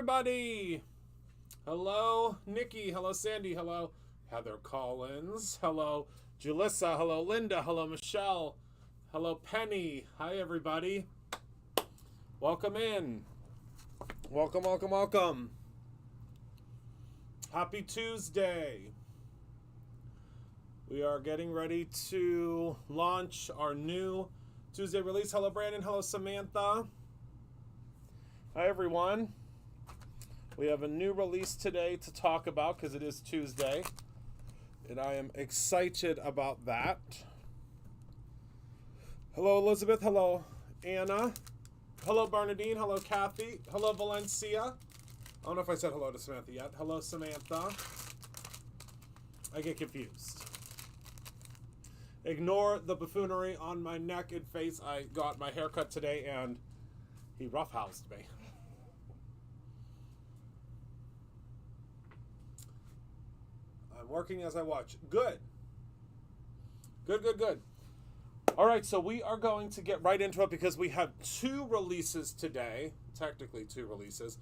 everybody. Hello, Nikki. Hello, Sandy. Hello, Heather Collins. Hello, Julissa. Hello, Linda. Hello, Michelle. Hello, Penny. Hi, everybody. Welcome in. Welcome, welcome, welcome. Happy Tuesday. We are getting ready to launch our new Tuesday release. Hello, Brandon. Hello, Samantha. Hi, everyone. We have a new release today to talk about because it is Tuesday, and I am excited about that. Hello, Elizabeth. Hello, Anna. Hello, Bernadine. Hello, Kathy. Hello, Valencia. I don't know if I said hello to Samantha yet. Hello, Samantha. I get confused. Ignore the buffoonery on my neck and face. I got my haircut today, and he roughhoused me. I'm working as I watch. Good. Good, good, good. All right, so we are going to get right into it because we have two releases today, technically two releases,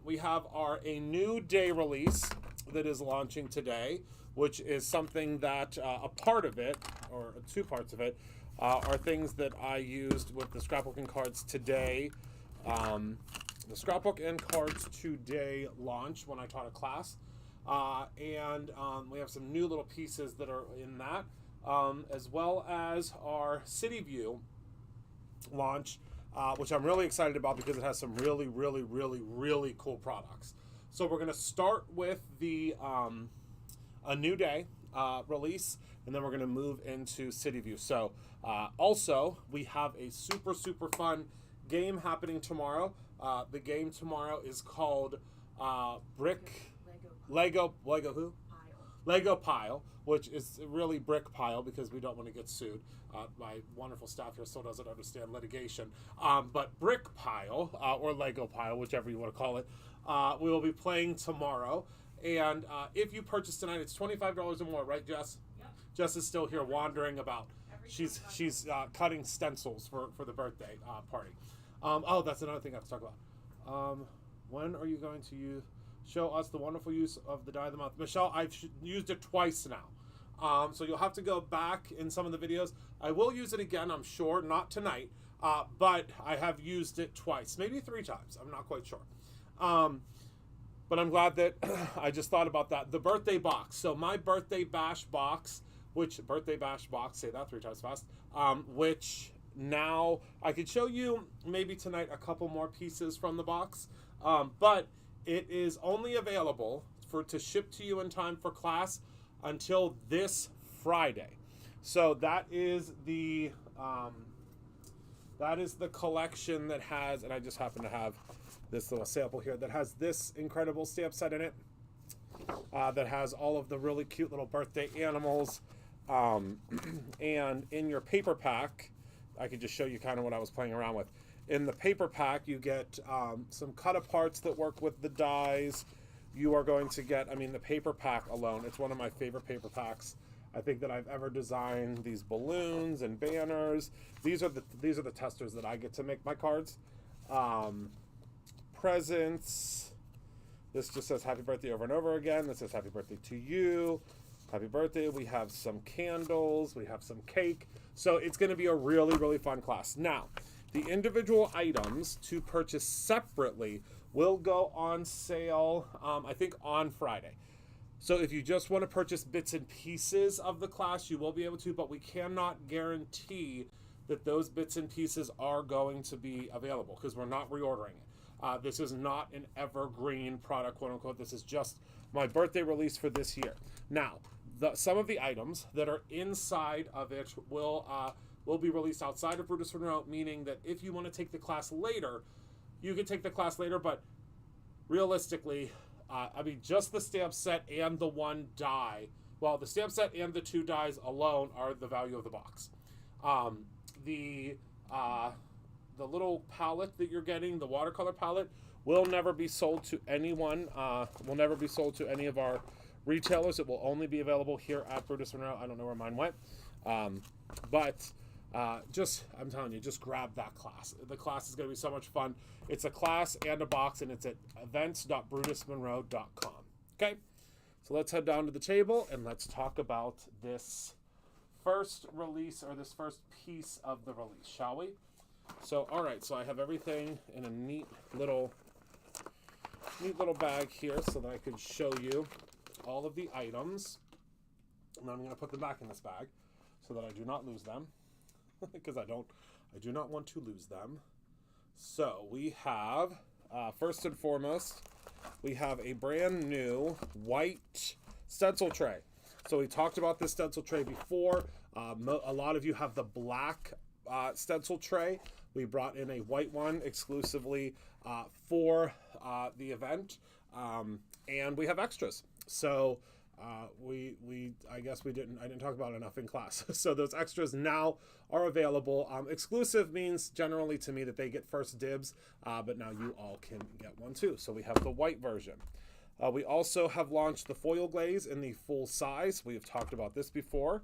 We have a new day release that is launching today, which is something that a part of it, or two parts of it, are things that I used with the scrapbooking cards today. The scrapbook and cards today launch when I taught a class. And we have some new little pieces that are in that, as well as our City View launch, which I'm really excited about because it has some really, really, really, really cool products. So we're going to start with the a new day release, and then we're going to move into City View. So also, we have a super, super fun game happening tomorrow. The game tomorrow is called Lego who? Lego Pile, which is really brick pile because we don't want to get sued. My wonderful staff here still doesn't understand litigation. But brick pile, or Lego pile, whichever you want to call it, we will be playing tomorrow. And if you purchase tonight, it's $25 or more, right, Jess? Yep. Jess is still here wandering about. She's cutting stencils for the birthday party. Oh, that's another thing I have to talk about. When are you going to show us the wonderful use of the die of the month? Michelle, I've used it twice now. So you'll have to go back in some of the videos. I will use it again, I'm sure, not tonight, but I have used it twice, maybe 3 times. I'm not quite sure. But I'm glad that I just thought about that. The birthday box. So my birthday bash box, say that 3 times fast, which now I could show you maybe tonight a couple more pieces from the box, but it is only available to ship to you in time for class until this Friday. So that is the collection that has, and I just happen to have this little sample here that has this incredible stamp set in it, that has all of the really cute little birthday animals, and in your paper pack, I could just show you kind of what I was playing around with. In the paper pack, you get some cut-aparts that work with the dies. You are going to get, the paper pack alone, it's one of my favorite paper packs I think that I've ever designed. These balloons and banners. These are the testers that I get to make my cards. Presents. This just says happy birthday over and over again. This says happy birthday to you. Happy birthday. We have some candles. We have some cake. So it's going to be a really, really fun class. Now, the individual items to purchase separately will go on sale, I think, on Friday. So if you just want to purchase bits and pieces of the class, you will be able to, but we cannot guarantee that those bits and pieces are going to be available because we're not reordering it. This is not an evergreen product, quote unquote. This is just my birthday release for this year. Now, some of the items that are inside of it will be released outside of Brutus Monroe, meaning that if you want to take the class later, you can take the class later, but realistically, just the stamp set and the 1 die, well, the stamp set and the 2 dies alone are the value of the box. The little palette that you're getting, the watercolor palette, will never be sold to anyone, will never be sold to any of our retailers. It will only be available here at Brutus Monroe. I don't know where mine went. I'm telling you, just grab that class. The class is going to be so much fun. It's a class and a box, and it's at events.brutusmonroe.com. Okay, so let's head down to the table, and let's talk about this first release, or this first piece of the release, shall we? So, all right, so I have everything in a neat little bag here so that I can show you all of the items. And I'm going to put them back in this bag so that I do not lose them, because I do not want to lose them. So we have, first and foremost, we have a brand new white stencil tray. So we talked about this stencil tray before. A lot of you have the black stencil tray. We brought in a white one exclusively for the event, and we have extras. So I guess I didn't talk about it enough in class. So those extras now are available. Exclusive means generally to me that they get first dibs, but now you all can get one too. So we have the white version. We also have launched the foil glaze in the full size. We have talked about this before.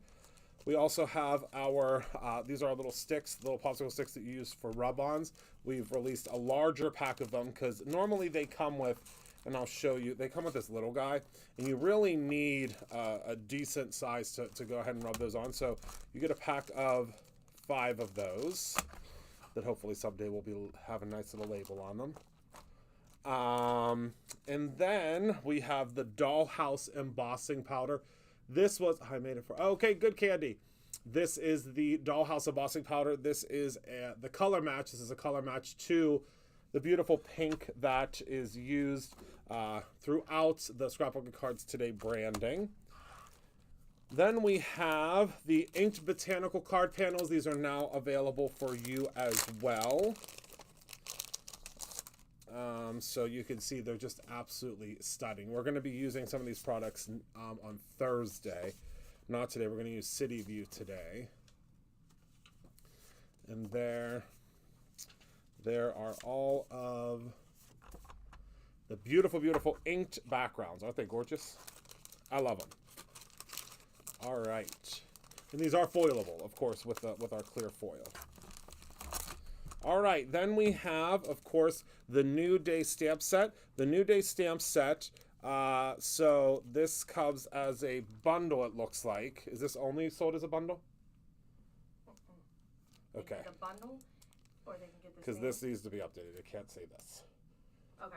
We also have our, these are our little sticks, little popsicle sticks that you use for rub-ons. We've released a larger pack of them because normally they come with, and I'll show you, they come with this little guy, and you really need a decent size to go ahead and rub those on. So you get a pack of 5 of those that hopefully someday will have a nice little label on them. And then we have the Dollhouse embossing powder. This was, I made it for, okay, good Candy. This is the Dollhouse embossing powder. This is the color match. This is a color match to the beautiful pink that is used throughout the Scrapbook of Cards Today branding. Then we have the inked botanical card panels. These are now available for you as well. So you can see they're just absolutely stunning. We're going to be using some of these products on Thursday. Not today. We're going to use City View today. And there are all of the beautiful, beautiful inked backgrounds. Aren't they gorgeous? I love them. All right. And these are foilable, of course, with our clear foil. All right, then we have, of course, the New Day stamp set. The New Day stamp set, so this comes as a bundle, it looks like. Is this only sold as a bundle? Okay. They get a bundle, or they can get the because this needs to be updated. It can't say this. Okay.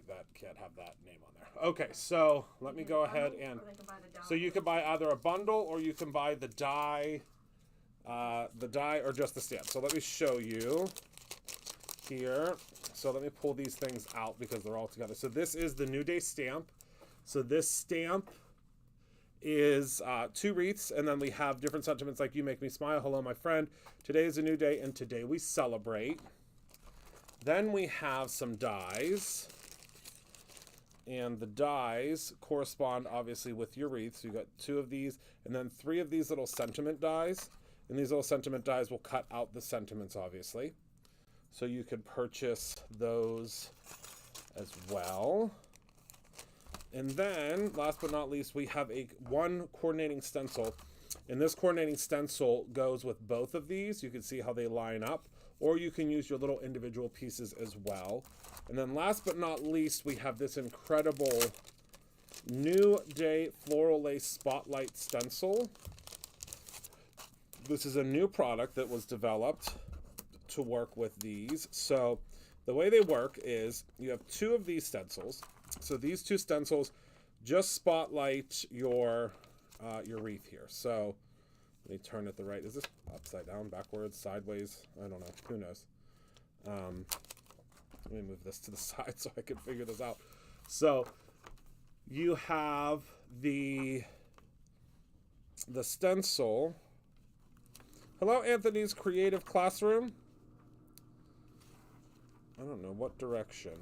That can't have that name on there. Okay, so let me go ahead and, so you can buy either a bundle or you can buy the die or just the stamp. So let me show you here. So let me pull these things out because they're all together. So this is the New Day stamp. So this stamp is 2 wreaths, and then we have different sentiments like "You make me smile," "Hello, my friend," "Today is a new day," and "Today we celebrate." Then we have some dies, and the dies correspond obviously with your wreaths. So you got 2 of these, and then 3 of these little sentiment dies. And these little sentiment dies will cut out the sentiments, obviously. So you could purchase those as well. And then, last but not least, we have one coordinating stencil. And this coordinating stencil goes with both of these. You can see how they line up. Or you can use your little individual pieces as well. And then last but not least, we have this incredible New Day Floral Lace Spotlight Stencil. This is a new product that was developed to work with these. So the way they work is you have 2 of these stencils. So these 2 stencils just spotlight your wreath here. So let me turn it the right. Is this upside down, backwards, sideways? I don't know. Who knows? Let me move this to the side so I can figure this out. So you have the stencil. Hello, Anthony's Creative Classroom. I don't know what direction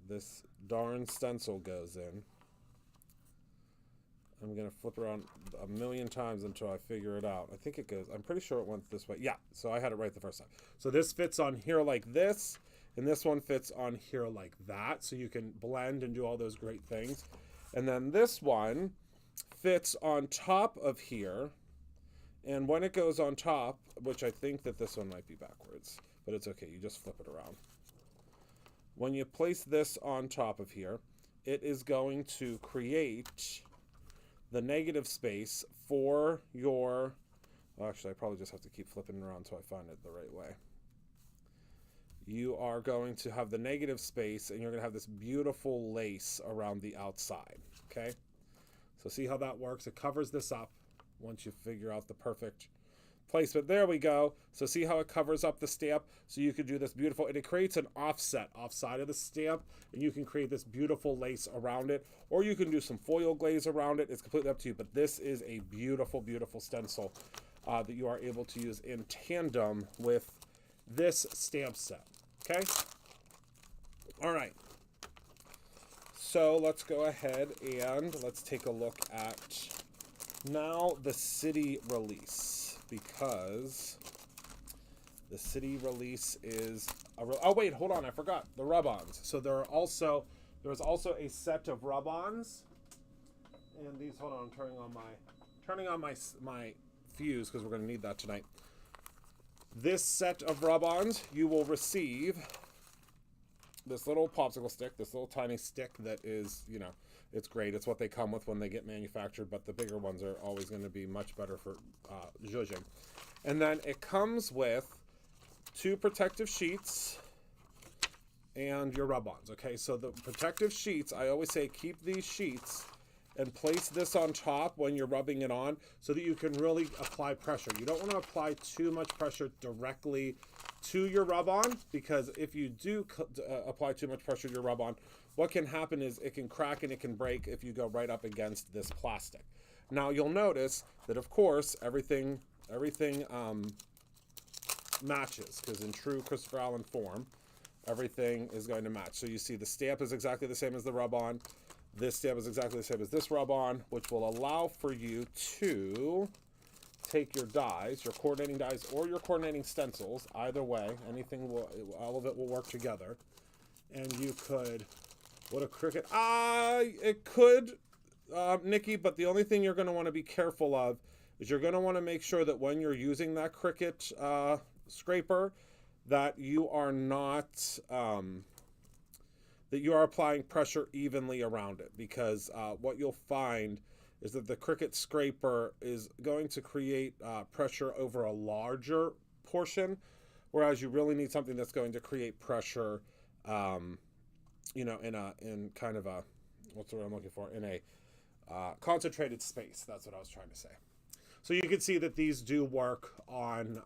this darn stencil goes in. I'm going to flip around a million times until I figure it out. I think it goes, I'm pretty sure it went this way. Yeah, so I had it right the first time. So this fits on here like this, and this one fits on here like that. So you can blend and do all those great things. And then this one fits on top of here. And when it goes on top, which I think that this one might be backwards, but it's okay, you just flip it around. When you place this on top of here, it is going to create the negative space for your, well, actually I probably just have to keep flipping it around so I find it the right way. You are going to have the negative space and you're going to have this beautiful lace around the outside, okay? So see how that works? It covers this up once you figure out the perfect placement. There we go. So see how it covers up the stamp? So you can do this beautiful, and it creates an offset offside of the stamp, and you can create this beautiful lace around it, or you can do some foil glaze around it. It's completely up to you, but this is a beautiful, beautiful stencil that you are able to use in tandem with this stamp set, okay? All right. So let's go ahead and let's take a look at now the city release, because the city release is oh wait, hold on, I forgot the rub-ons. So there's also a set of rub-ons, and these, hold on, I'm turning on my turning on my fuse because we're going to need that tonight. This set of rub-ons, you will receive this little popsicle stick, this little tiny stick that is, you know, it's great. It's what they come with when they get manufactured, but the bigger ones are always going to be much better for zhuzhing. And then it comes with 2 protective sheets and your rub-ons, okay? So the protective sheets, I always say keep these sheets and place this on top when you're rubbing it on so that you can really apply pressure. You don't want to apply too much pressure directly to your rub-on, because if you do apply too much pressure to your rub-on, what can happen is it can crack and it can break if you go right up against this plastic. Now you'll notice that, of course, everything matches, because in true Christopher Allen form, everything is going to match. So you see the stamp is exactly the same as the rub-on. This stamp is exactly the same as this rub-on, which will allow for you to take your dies, your coordinating dies or your coordinating stencils, either way, all of it will work together. And you could, what a Cricut, it could, Nikki, but the only thing you're going to want to be careful of is you're going to want to make sure that when you're using that Cricut scraper, that you are not, that you are applying pressure evenly around it, because what you'll find is that the Cricut scraper is going to create pressure over a larger portion, whereas you really need something that's going to create pressure, you know, in kind of a, what's the word I'm looking for, in a concentrated space. That's what I was trying to say. So you can see that these do work on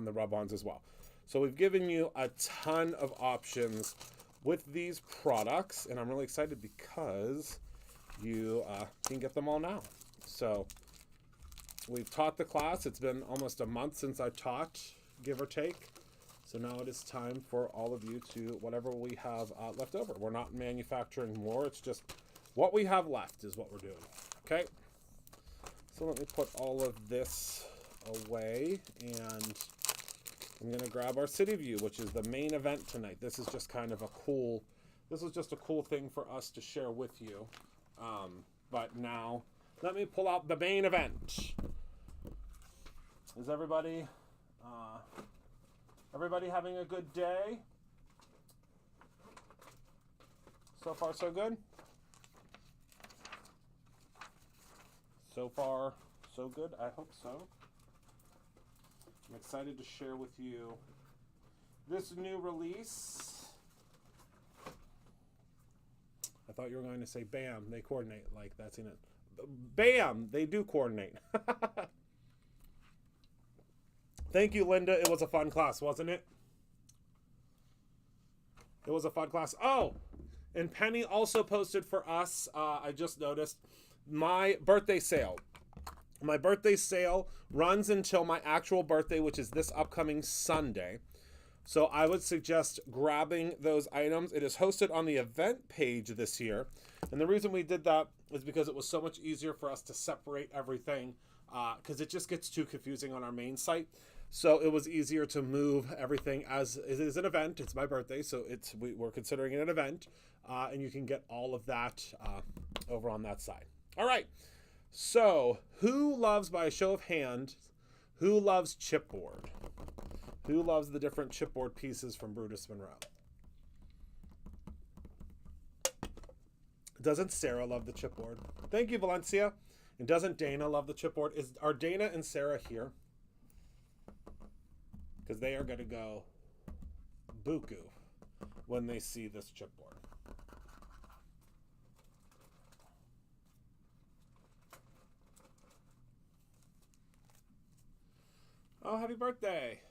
the rub-ons as well. So we've given you a ton of options with these products, and I'm really excited because you can get them all now. So we've taught the class. It's been almost a month since I taught, give or take. So now it is time for all of you to, whatever we have left over. We're not manufacturing more. It's just what we have left is what we're doing. Okay? So let me put all of this away, and I'm going to grab our city view, which is the main event tonight. This is just kind of a cool, this is just a cool thing for us to share with you. But now, let me pull out the main event. Is everybody having a good day? So far, so good? So far, so good? I hope so. I'm excited to share with you this new release. I thought you were going to say BAM, they coordinate, like that's in it. BAM, they do coordinate. Thank you, Linda. It was a fun class, wasn't it? It was a fun class. Oh, and Penny also posted for us, I just noticed, my birthday sale. My birthday sale runs until my actual birthday, which is this upcoming Sunday. So I would suggest grabbing those items. It is hosted on the event page this year. And the reason we did that is because it was so much easier for us to separate everything, because it just gets too confusing on our main site. So it was easier to move everything, as it is an event. It's my birthday, so we're considering it an event. And you can get all of that over on that side. All right. So who loves, by a show of hands, who loves chipboard? Who loves the different chipboard pieces from Brutus Monroe? Doesn't Sarah love the chipboard? Thank you, Valencia. And doesn't Dana love the chipboard? Are Dana and Sarah here? Because they are going to go buku when they see this chipboard. Oh, happy birthday.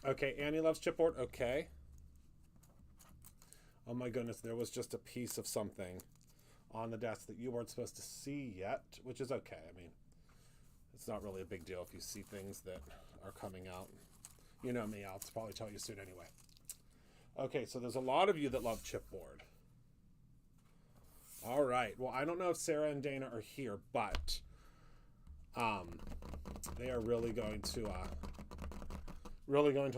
Okay, Annie loves chipboard. Okay. Oh my goodness, there was just a piece of something on the desk that you weren't supposed to see yet, which is okay. I mean, it's not really a big deal if you see things that are coming out. You know me, I'll probably tell you soon anyway. Okay, so there's a lot of you that love chipboard. All right. Well, I don't know if Sarah and Dana are here, but they are really going to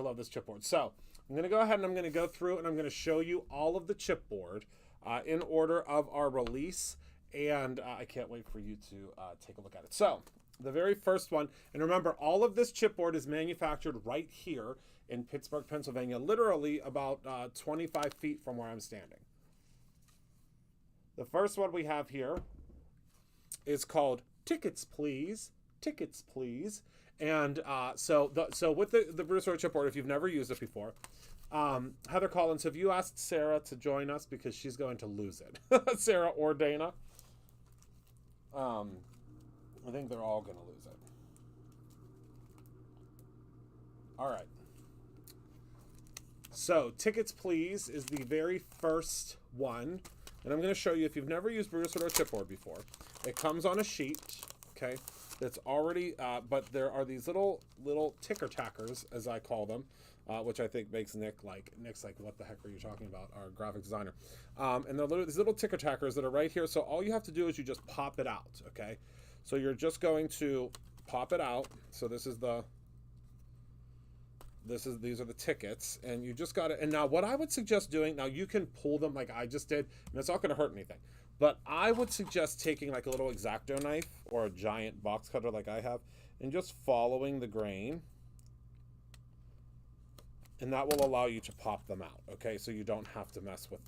love this chipboard. So I'm going to go ahead and I'm going to go through and I'm going to show you all of the chipboard in order of our release. And I can't wait for you to take a look at it. So the very first one, and remember, all of this chipboard is manufactured right here in Pittsburgh, Pennsylvania, literally about 25 feet from where I'm standing. The first one we have here is called Tickets Please, Tickets Please. And so with the Bruce Road chipboard, if you've never used it before, Heather Collins, have you asked Sarah to join us? Because she's going to lose it. Sarah or Dana. I think they're all going to lose it. All right. So, Tickets Please is the very first one. And I'm going to show you, if you've never used Bruce Road chipboard before, it comes on a sheet, okay, that's already, but there are these little ticker tackers, as I call them, which I think makes Nick's like, what the heck are you talking about, our graphic designer. And they're these little ticker tackers that are right here. So all you have to do is you just pop it out, okay? So you're just going to pop it out. So these are the tickets, and you just got to, and now what I would suggest doing, now you can pull them like I just did, and it's not going to hurt anything. But I would suggest taking like a little X-Acto knife or a giant box cutter like I have, and just following the grain. And that will allow you to pop them out, okay? So you don't have to mess with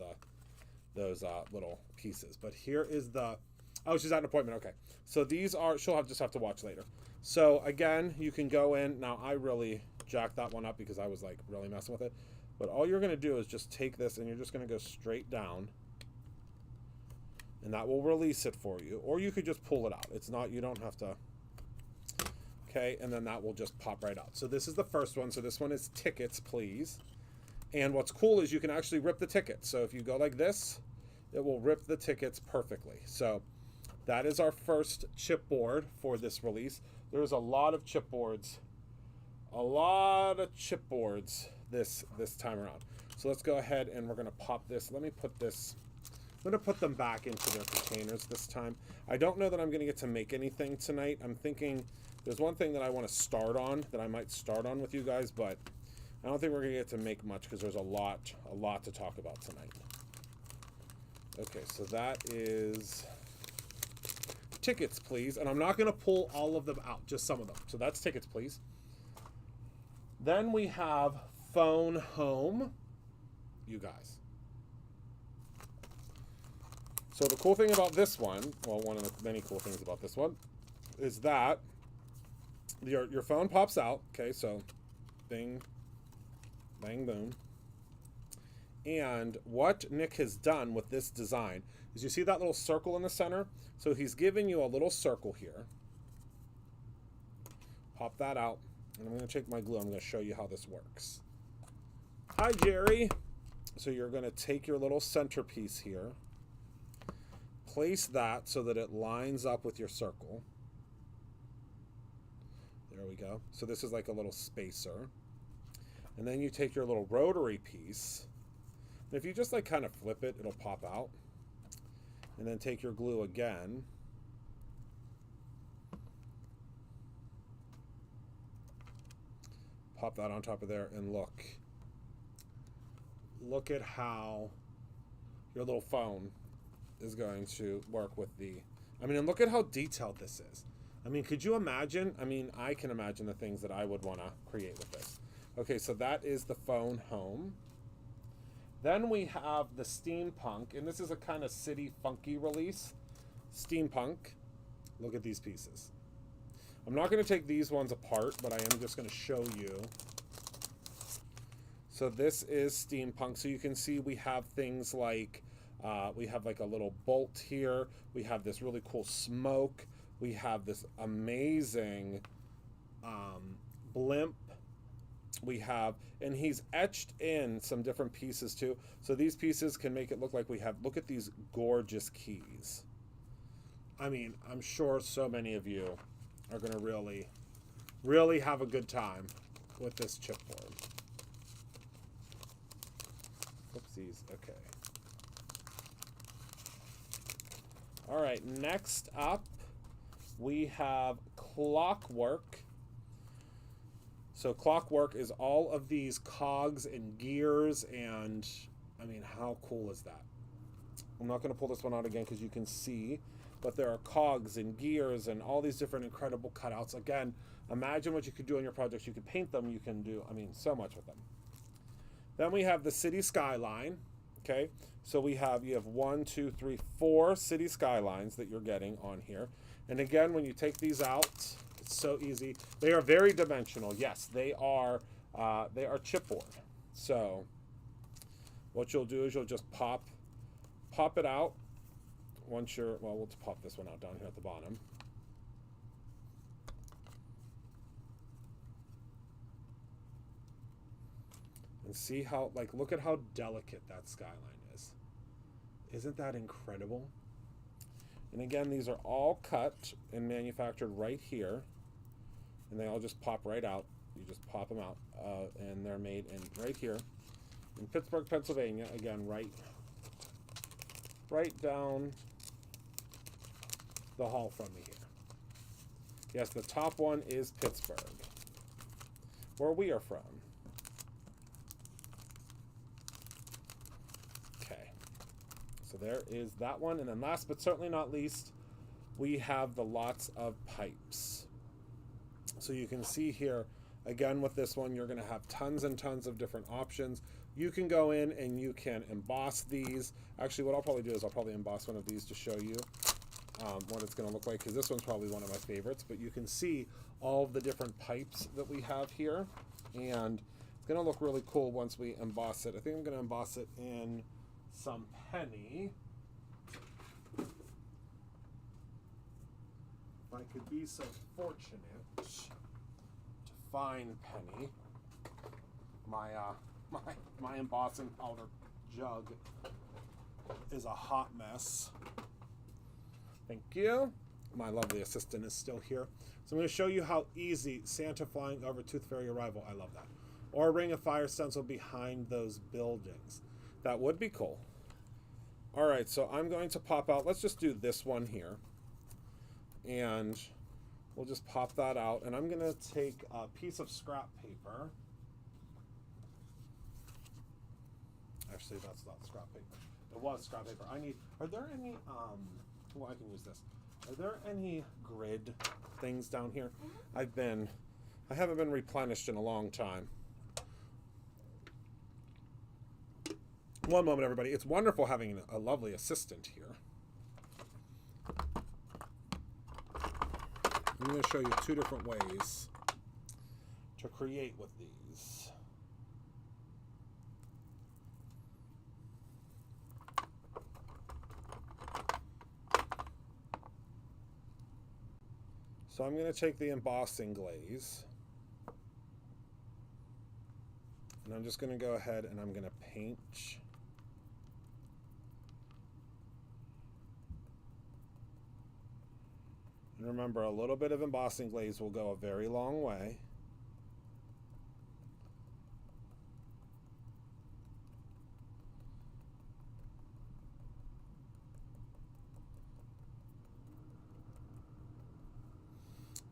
those little pieces. But here is the, oh, she's at an appointment, okay. So these are, she'll just have to watch later. So again, you can go in. Now I really jacked that one up because I was like really messing with it. But all you're gonna do is just take this and you're just gonna go straight down. And that will release it for you. Or you could just pull it out. It's not, you don't have to. Okay, and then that will just pop right out. So this is the first one. So this one is Tickets Please. And what's cool is you can actually rip the tickets. So if you go like this, it will rip the tickets perfectly. So that is our first chipboard for this release. There's a lot of chipboards. This time around. So let's go ahead and we're gonna pop this. Let me put this, I'm gonna put them back into their containers this time. I don't know that I'm gonna get to make anything tonight. I'm thinking there's one thing that I want to start on, that I might start on with you guys, but I don't think we're gonna get to make much because there's a lot to talk about tonight. Okay, so that is Tickets Please, and I'm not gonna pull all of them out, just some of them. So that's Tickets Please. Then we have Phone Home, you guys. So the cool thing about this one, well, one of the many cool things about this one, is that your phone pops out, okay, so bing, bang, boom. And what Nick has done with this design is, you see that little circle in the center? So he's giving you a little circle here. Pop that out. And I'm going to take my glue. I'm going to show you how this works. Hi, Jerry. So you're going to take your little centerpiece here. Place that so that it lines up with your circle. There we go. So this is like a little spacer. And then you take your little rotary piece. And if you just like kind of flip it, it'll pop out. And then take your glue again. Pop that on top of there, and look at how your little phone is going to work with the, I mean, and look at how detailed this is. I mean, could you imagine? I mean, I can imagine the things that I would want to create with this. Okay, so that is the Phone Home. Then we have the Steampunk, and this is a kind of city funky release. Steampunk. Look at these pieces. I'm not going to take these ones apart, but I am just going to show you. So this is Steampunk. So you can see we have things like, we have like a little bolt here. We have this really cool smoke. We have this amazing blimp. We have, and he's etched in some different pieces too. So these pieces can make it look like we have, look at these gorgeous keys. I mean, I'm sure so many of you are going to really have a good time with this chipboard. Oopsies, okay. All right, next up, we have Clockwork. So clockwork is all of these cogs and gears, and I mean, how cool is that? I'm not going to pull this one out again because you can see, but there are cogs and gears and all these different incredible cutouts. Again, imagine what you could do on your projects. You could paint them. You can do, I mean, so much with them. Then we have the city skyline. Okay, so you have 1, 2, 3, 4 city skylines that you're getting on here. And again, when you take these out, it's so easy. They are very dimensional. Yes, they are chipboard. So what you'll do is you'll just pop it out. Once you're, well, we'll pop this one out down here at the bottom. And see how, like, look at how delicate that skyline is. Isn't that incredible? And again, these are all cut and manufactured right here. And they all just pop right out. You just pop them out. And they're made in right here in Pittsburgh, Pennsylvania. Again, right down the hall from me here. Yes, the top one is Pittsburgh, where we are from. So there is that one. And then last but certainly not least, we have the lots of pipes. So you can see here, again, with this one, you're going to have tons and tons of different options. You can go in and you can emboss these. Actually, what I'll probably do is I'll probably emboss one of these to show you what it's going to look like, because this one's probably one of my favorites. But you can see all of the different pipes that we have here. And it's going to look really cool once we emboss it. I think I'm going to emboss it in some penny. If I could be so fortunate to find penny, my embossing powder jug is a hot mess. Thank you. My lovely assistant is still here. So I'm going to show you how easy Santa flying over Tooth Fairy arrival. I love that. Or a ring of fire stencil behind those buildings. That would be cool. All right, so I'm going to pop out. Let's just do this one here. And we'll just pop that out. And I'm going to take a piece of scrap paper. Actually, that's not scrap paper. It was scrap paper. Are there any, well, I can use this. Are there any grid things down here? I haven't been replenished in a long time. One moment, everybody. It's wonderful having a lovely assistant here. I'm going to show you 2 different ways to create with these. So I'm going to take the embossing glaze, and I'm just going to go ahead and I'm going to paint. And remember, a little bit of embossing glaze will go a very long way.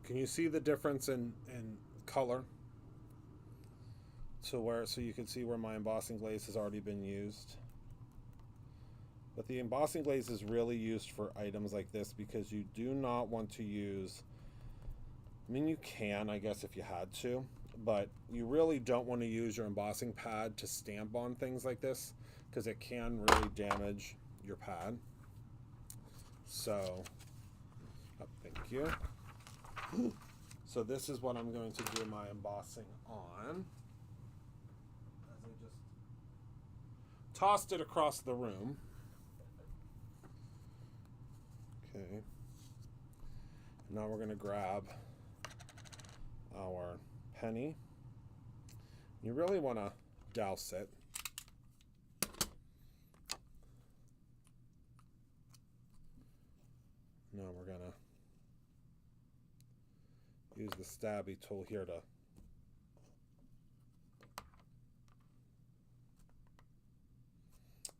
Can you see the difference in color? So you can see where my embossing glaze has already been used. But the embossing glaze is really used for items like this because you do not want to use, I mean, you can, I guess, if you had to, but you really don't want to use your embossing pad to stamp on things like this because it can really damage your pad. So, thank you. So this is what I'm going to do my embossing on. As I just tossed it across the room. Okay. Now we're going to grab our penny. You really want to douse it. Now we're going to use the stabby tool here to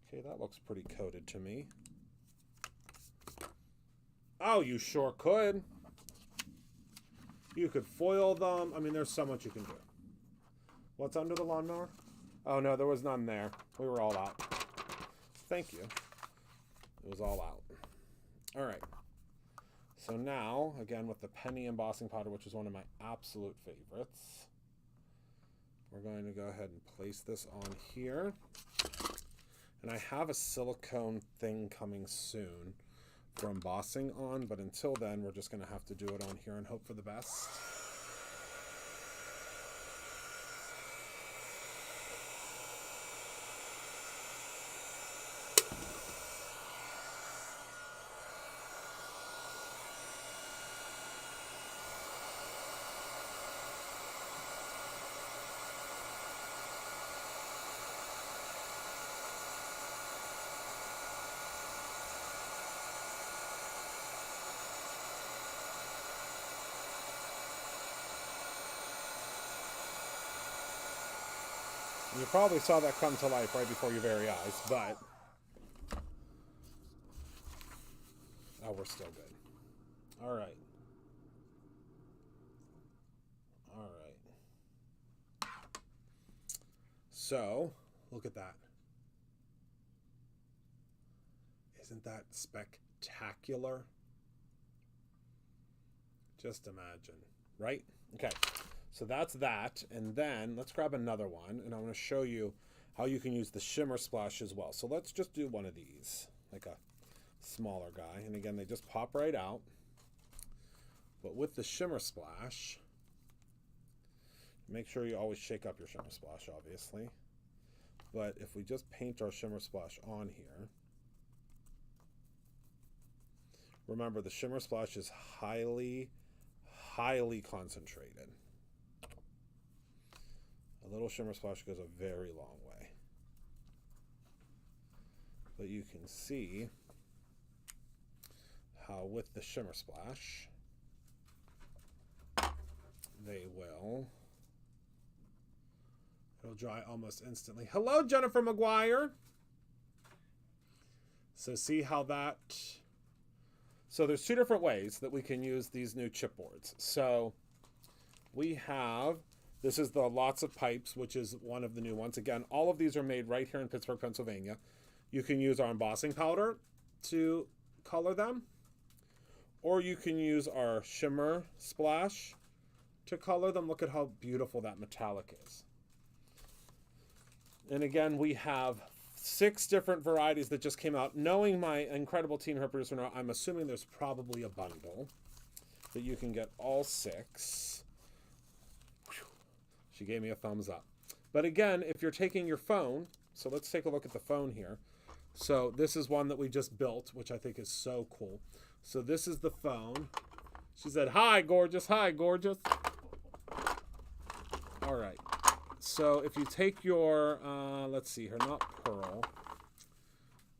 okay, that looks pretty coated to me. Oh, you sure could. You could foil them. I mean, there's so much you can do. What's under the lawnmower? Oh, no, there was none there. We were all out. Thank you. It was all out. All right. So now, again, with the penny embossing powder, which is one of my absolute favorites, we're going to go ahead and place this on here. And I have a silicone thing coming soon for embossing on, but until then, we're just going to have to do it on here and hope for the best. You probably saw that come to life right before your very eyes, but oh, we're still good. All right. All right. So, look at that. Isn't that spectacular? Just imagine, right? Okay. So that's that, and then let's grab another one, and I'm going to show you how you can use the shimmer splash as well. So let's just do one of these, like a smaller guy, and again, they just pop right out. But with the shimmer splash, make sure you always shake up your shimmer splash, obviously. But if we just paint our shimmer splash on here, remember the shimmer splash is highly concentrated. A little shimmer splash goes a very long way. But you can see how with the shimmer splash, it'll dry almost instantly. Hello, Jennifer McGuire. So see how that, so there's two different ways that we can use these new chipboards. So we have, this is the Lots of Pipes, which is one of the new ones. Again, all of these are made right here in Pittsburgh, Pennsylvania. You can use our embossing powder to color them, or you can use our shimmer splash to color them. Look at how beautiful that metallic is. And again, we have 6 different varieties that just came out. Knowing my incredible team here, producer, now, I'm assuming there's probably a bundle that you can get all 6. She gave me a thumbs up. But again, if you're taking your phone, so let's take a look at the phone here. So this is one that we just built, which I think is so cool. So this is the phone. She said, hi, gorgeous. Hi, gorgeous. All right. So if you take your, let's see here, not pearl,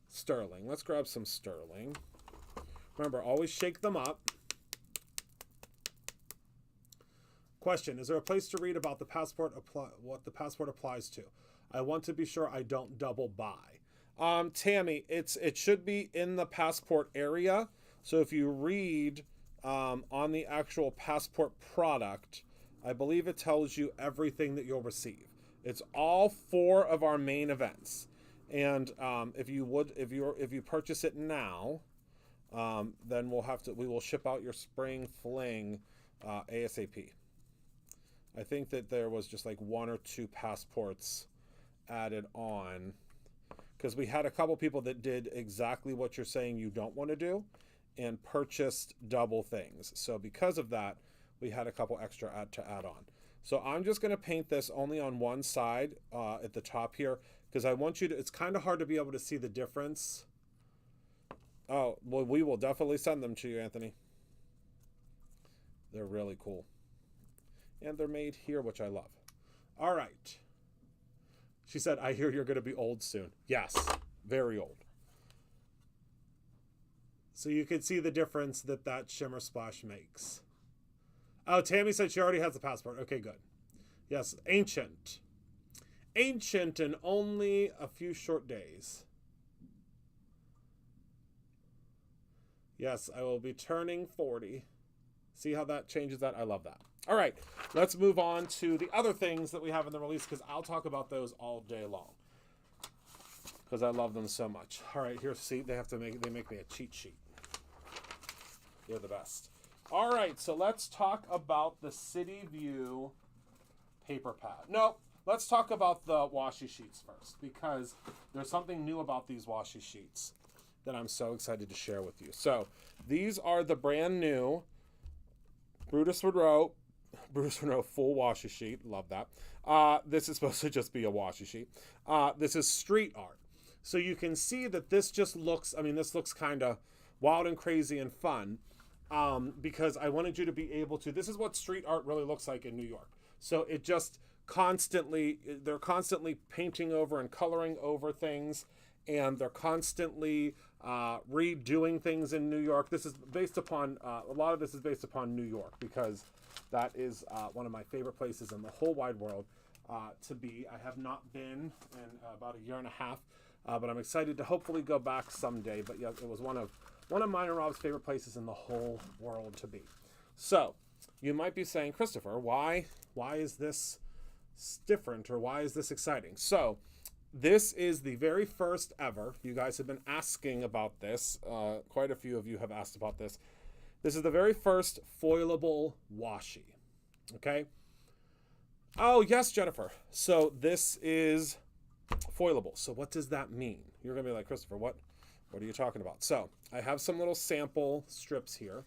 sterling. Let's grab some sterling. Remember, always shake them up. Question, is there a place to read about the passport, what the passport applies to? I want to be sure I don't double buy. Tammy, it should be in the passport area. So if you read on the actual passport product, I believe it tells you everything that you'll receive. It's all 4 of our main events. And if you purchase it now, then we will ship out your spring fling ASAP. I think that there was just like 1 or 2 passports added on, because we had a couple people that did exactly what you're saying you don't want to do and purchased double things. So because of that, we had a couple extra to add on. So I'm just going to paint this only on one side at the top here, because I want you to, it's kind of hard to be able to see the difference. Oh, well, we will definitely send them to you, Anthony. They're really cool. And they're made here, which I love. All right. She said, I hear you're going to be old soon. Yes, very old. So you can see the difference that shimmer splash makes. Oh, Tammy said she already has the passport. Okay, good. Yes, ancient. Ancient in only a few short days. Yes, I will be turning 40. See how that changes that? I love that. All right, let's move on to the other things that we have in the release because I'll talk about those all day long because I love them so much. All right, here, see, they make me a cheat sheet. They're the best. All right, so let's talk about the City View paper pad. No, let's talk about the washi sheets first because there's something new about these washi sheets that I'm so excited to share with you. So these are the brand new Brutus Monroe full washi sheet. Love that. This is supposed to just be a washi sheet. This is street art. So you can see that this just looks, this looks kind of wild and crazy and fun because I wanted you to be able to, this is what street art really looks like in New York. So it just they're constantly painting over and coloring over things, and they're constantly redoing things in New York. This is based upon, a lot of this is based upon New York because that is one of my favorite places in the whole wide world to be. I have not been in about a year and a half, but I'm excited to hopefully go back someday. But yeah, it was one of mine and Rob's favorite places in the whole world to be. So you might be saying, Christopher, why is this different, or why is this exciting? So this is the very first ever. You guys have been asking about this. Quite a few of you have asked about this. This is the very first foilable washi. Okay. Oh, yes, Jennifer. So this is foilable. So what does that mean? You're going to be like, Christopher, what are you talking about? So I have some little sample strips here.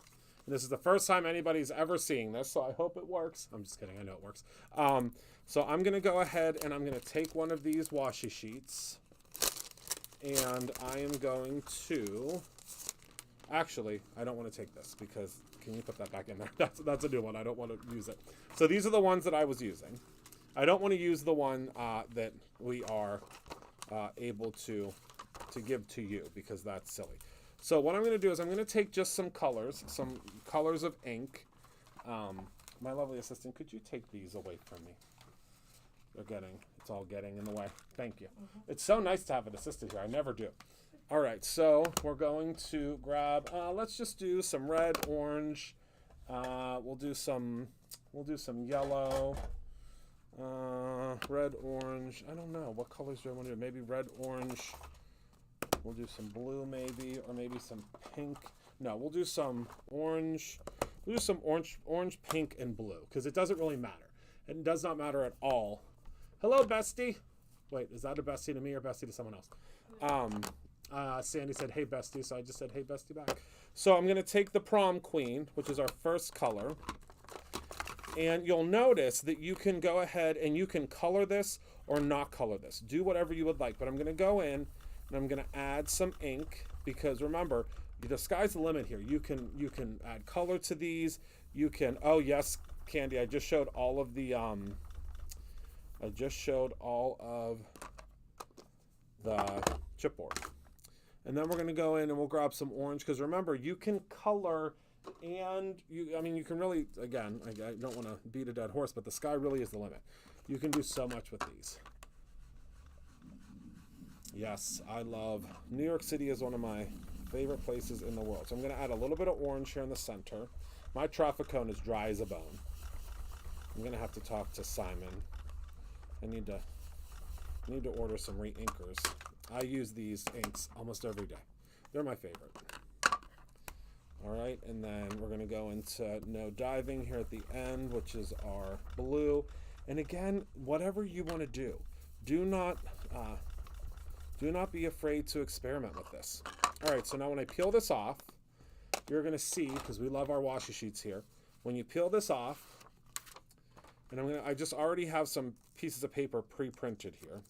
And this is the first time anybody's ever seeing this, so I hope it works. I'm just kidding. I know it works. So I'm going to go ahead and I'm going to take one of these washi sheets. And I am going to... Actually, I don't want to take this because... Can you put that back in there? That's a new one. I don't want to use it. So these are the ones that I was using. I don't want to use the one that we are able to give to you because that's silly. So what I'm going to do is I'm going to take just some colors of ink. My lovely assistant, could you take these away from me? It's all getting in the way. Thank you. Mm-hmm. It's so nice to have an assistant here. I never do. All right, so we're going to grab, let's just do some red, orange. We'll do some yellow, red, orange. I don't know. What colors do I want to do? Maybe red, orange. We'll do some blue maybe, or maybe some pink. No, we'll do some orange. We'll do some orange, pink, and blue, because it doesn't really matter. It does not matter at all. Hello, bestie. Wait, is that a bestie to me or bestie to someone else? Sandy said, hey, bestie, so I just said, hey, bestie back. So I'm going to take the Prom Queen, which is our first color, and you'll notice that you can go ahead and you can color this or not color this. Do whatever you would like, but I'm going to go in and I'm going to add some ink because remember, the sky's the limit here. You can add color to these. You can, oh yes, Candy, I just showed all of the chipboard. And then we're going to go in and we'll grab some orange because remember, you can color and you can really, again, I don't want to beat a dead horse, but the sky really is the limit. You can do so much with these. Yes, I love New York City is one of my favorite places in the world. So I'm going to add a little bit of orange here in the center. My traffic cone is dry as a bone. I'm going to have to talk to Simon. I need to order some re-inkers. I use these inks almost every day. They're my favorite. All right, and then we're going to go into no diving here at the end, which is our blue. And again, whatever you want to do, do not be afraid to experiment with this. All right, so now when I peel this off, you're going to see, because we love our washi sheets here, when you peel this off, and I just already have some pieces of paper pre-printed here.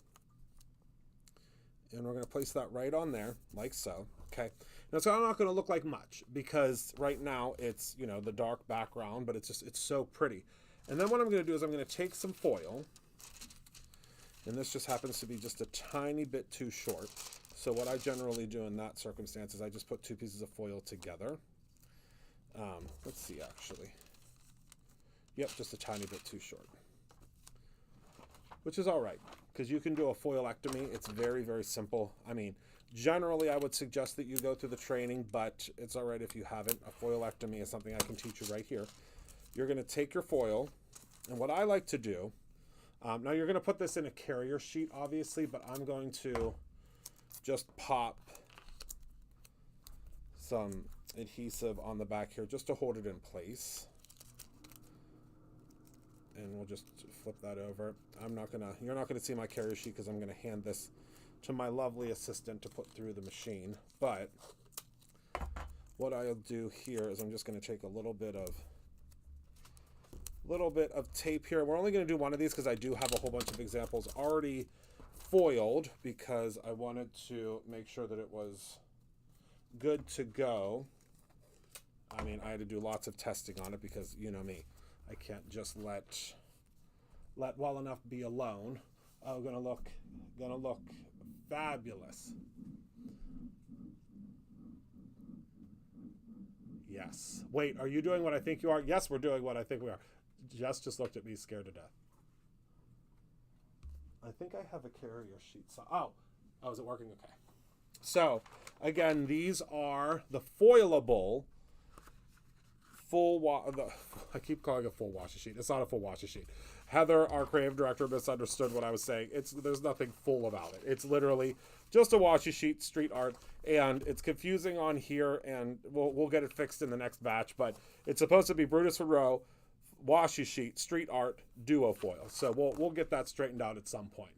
And we're going to place that right on there, like so. Okay. Now it's not going to look like much because right now it's, the dark background, but it's so pretty. And then what I'm going to do is I'm going to take some foil, and this just happens to be just a tiny bit too short. So what I generally do in that circumstance is I just put two pieces of foil together. Let's see, actually. Yep, just a tiny bit too short. Which is all right, because you can do a foilectomy. It's very, very simple. Generally, I would suggest that you go through the training, but it's all right if you haven't. A foilectomy is something I can teach you right here. you're going to take your foil, and what I like to do, now you're going to put this in a carrier sheet, obviously, but I'm going to just pop some adhesive on the back here just to hold it in place. And we'll just flip that over. You're not gonna see my carrier sheet because I'm gonna hand this to my lovely assistant to put through the machine. But what I'll do here is I'm just gonna take a little bit of tape here. We're only gonna do one of these because I do have a whole bunch of examples already foiled because I wanted to make sure that it was good to go. I mean, I had to do lots of testing on it because you know me. I can't just let well enough be alone. Oh, gonna look fabulous. Yes. Wait, are you doing what I think you are? Yes, we're doing what I think we are. Jess just looked at me scared to death. I think I have a carrier sheet. So, oh, is it working? Okay. So, again, these are the foilable I keep calling it full washi sheet. It's not a full washi sheet. Heather, our creative director, misunderstood what I was saying. There's nothing full about it. It's literally just a washi sheet, street art, and it's confusing on here, and we'll get it fixed in the next batch, but it's supposed to be Brutus Rowe, washi sheet, street art, duo foil. So we'll get that straightened out at some point.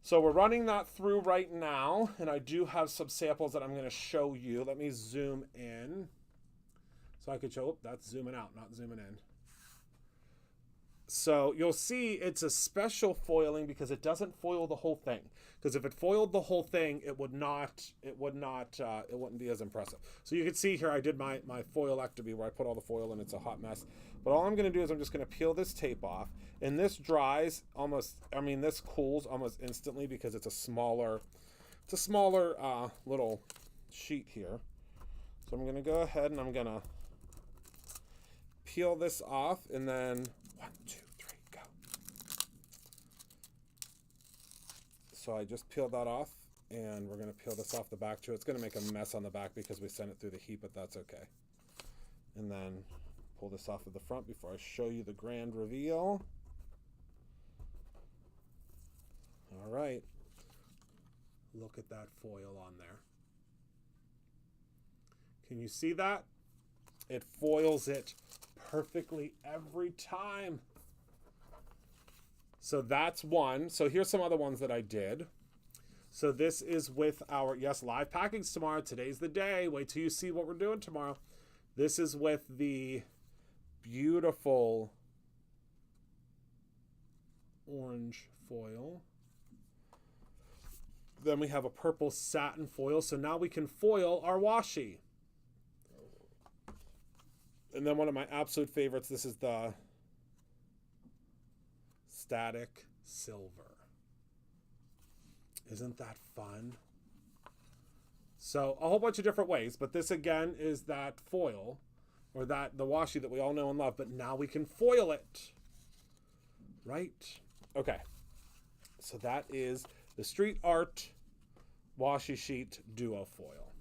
So we're running that through right now, and I do have some samples that I'm going to show you. Let me zoom in. So I could show, that's zooming out, not zooming in. So you'll see it's a special foiling because it doesn't foil the whole thing. Because if it foiled the whole thing, it wouldn't be as impressive. So you can see here I did my foilectomy where I put all the foil and it's a hot mess. But all I'm going to do is I'm just going to peel this tape off. And this dries this cools almost instantly because it's a smaller little sheet here. So I'm going to go ahead and I'm going to peel this off, and then 1, 2, 3, go. So I just peeled that off, and we're going to peel this off the back too. It's going to make a mess on the back because we sent it through the heat, but that's okay. And then pull this off of the front before I show you the grand reveal. All right. Look at that foil on there. Can you see that? It foils it perfectly every time. So that's one. So here's some other ones that I did. So this is with our, yes, live packings tomorrow. Today's the day. Wait till you see what we're doing tomorrow. This is with the beautiful orange foil. Then we have a purple satin foil. So now we can foil our washi. And then one of my absolute favorites, this is the static silver. Isn't that fun? So a whole bunch of different ways, but this again is that foil, or the washi that we all know and love, but now we can foil it, right? Okay, so that is the street art washi sheet duo foil.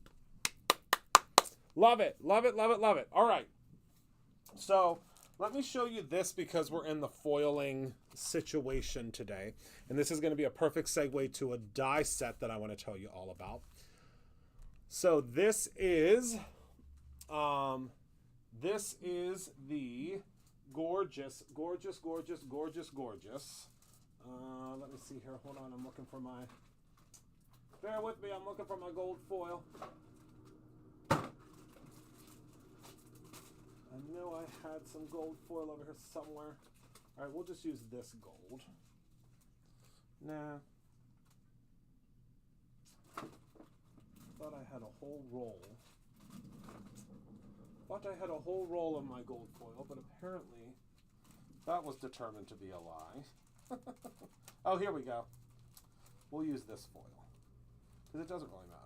Love it, love it, love it, love it. All right. So let me show you this because we're in the foiling situation today. And this is going to be a perfect segue to a die set that I want to tell you all about. So this is the gorgeous, gorgeous, gorgeous, gorgeous, gorgeous. Let me see here. Hold on. I'm looking for my, bear with me. I'm looking for my gold foil. I know I had some gold foil over here somewhere. All right, we'll just use this gold. Nah. Thought I had a whole roll. Thought I had a whole roll of my gold foil, but apparently that was determined to be a lie. Oh, here we go. We'll use this foil because it doesn't really matter.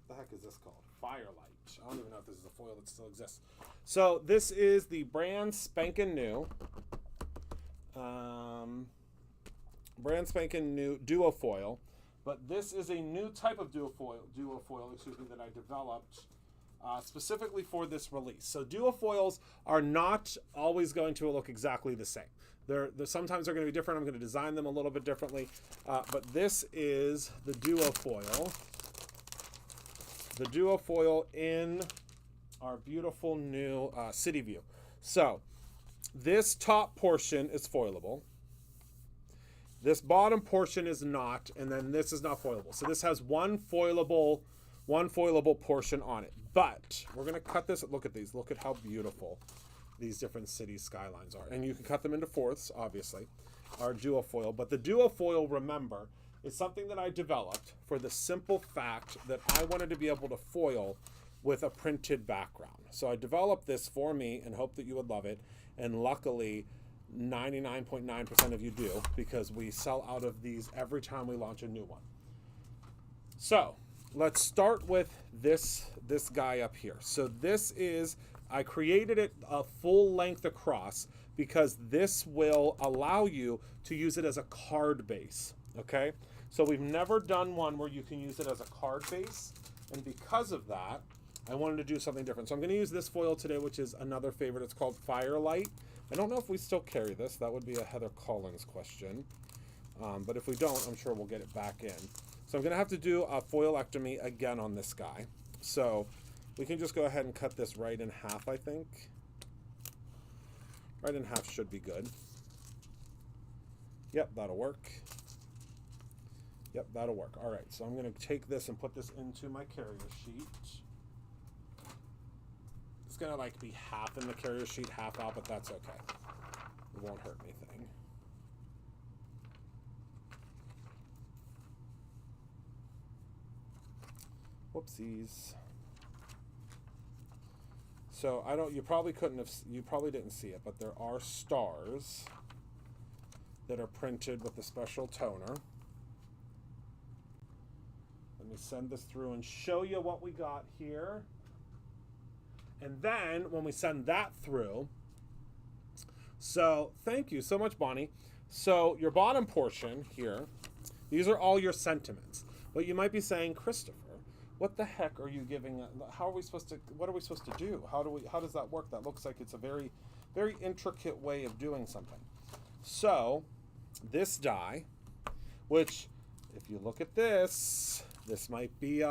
What the heck is this called? Firelight. I don't even know if this is a foil that still exists. So this is the brand spanking new duo foil, but this is a new type of duo foil, that I developed specifically for this release. So duofoils are not always going to look exactly the same. Sometimes they're going to be different. I'm going to design them a little bit differently. But this is the duofoil. The duofoil in our beautiful new City View. So this top portion is foilable. This bottom portion is not, and then this is not foilable. So this has one foilable portion on it. But we're going to cut this. Look at these. Look at how beautiful these different city skylines are. And you can cut them into fourths, obviously, our duofoil. But the duofoil, remember, is something that I developed for the simple fact that I wanted to be able to foil with a printed background. So I developed this for me and hope that you would love it. And luckily, 99.9% of you do, because we sell out of these every time we launch a new one. So let's start with this guy up here. So this is, I created it a full length across because this will allow you to use it as a card base, okay? So we've never done one where you can use it as a card base, and because of that, I wanted to do something different. So I'm gonna use this foil today, which is another favorite. It's called Firelight. I don't know if we still carry this. That would be a Heather Collins question. But if we don't, I'm sure we'll get it back in. So I'm going to have to do a foilectomy again on this guy. So we can just go ahead and cut this right in half, I think. Right in half should be good. Yep, that'll work. Yep, that'll work. All right, so I'm going to take this and put this into my carrier sheet. It's gonna like be half in the carrier sheet, half out, but that's okay. It won't hurt anything. Whoopsies. So you probably didn't see it, but there are stars that are printed with a special toner. Let me send this through and show you what we got here. And then when we send that through, so thank you so much, Bonnie. So your bottom portion here, these are all your sentiments. But you might be saying, Christopher, what the heck are you giving? What are we supposed to do? How does that work? That looks like it's a very, very intricate way of doing something. So this die, which if you look at this might be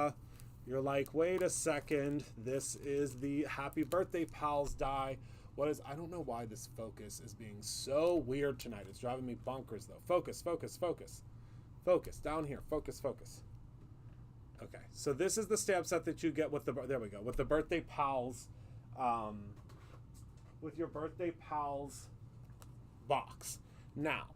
you're like, wait a second, this is the Happy Birthday Pals die. I don't know why this focus is being so weird tonight. It's driving me bonkers though. Focus, focus, focus. Focus, down here, focus, focus. Okay, so this is the stamp set that you get with there we go, with the Birthday Pals, with your Birthday Pals box. Now,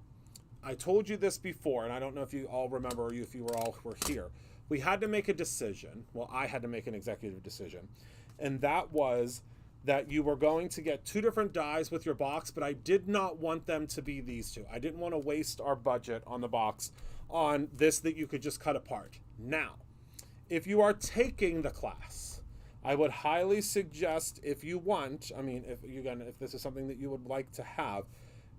I told you this before, and I don't know if you all remember or if you were here. We had to make a decision. Well, I had to make an executive decision. And that was that you were going to get two different dies with your box, but I did not want them to be these two. I didn't want to waste our budget on the box on this that you could just cut apart. Now, if you are taking the class, I would highly suggest, if you want, if this is something that you would like to have,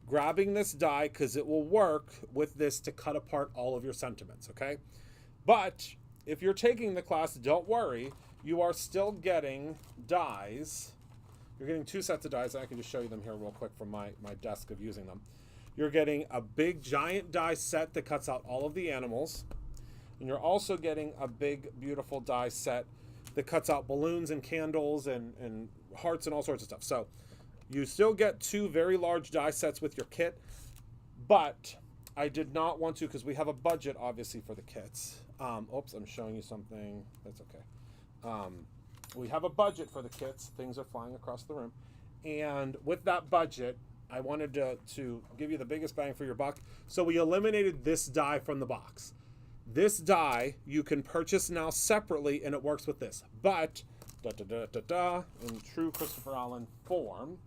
grabbing this die, because it will work with this to cut apart all of your sentiments, okay? But if you're taking the class, don't worry. You are still getting dies. You're getting two sets of dies. I can just show you them here real quick from my desk of using them. You're getting a big giant die set that cuts out all of the animals. And you're also getting a big, beautiful die set that cuts out balloons and candles and hearts and all sorts of stuff. So you still get two very large die sets with your kit, but I did not want to, because we have a budget, obviously, for the kits. Oops, I'm showing you something. That's okay. We have a budget for the kits. Things are flying across the room. And with that budget, I wanted to give you the biggest bang for your buck. So we eliminated this die from the box. This die you can purchase now separately, and it works with this. But, in true Christopher Allen form,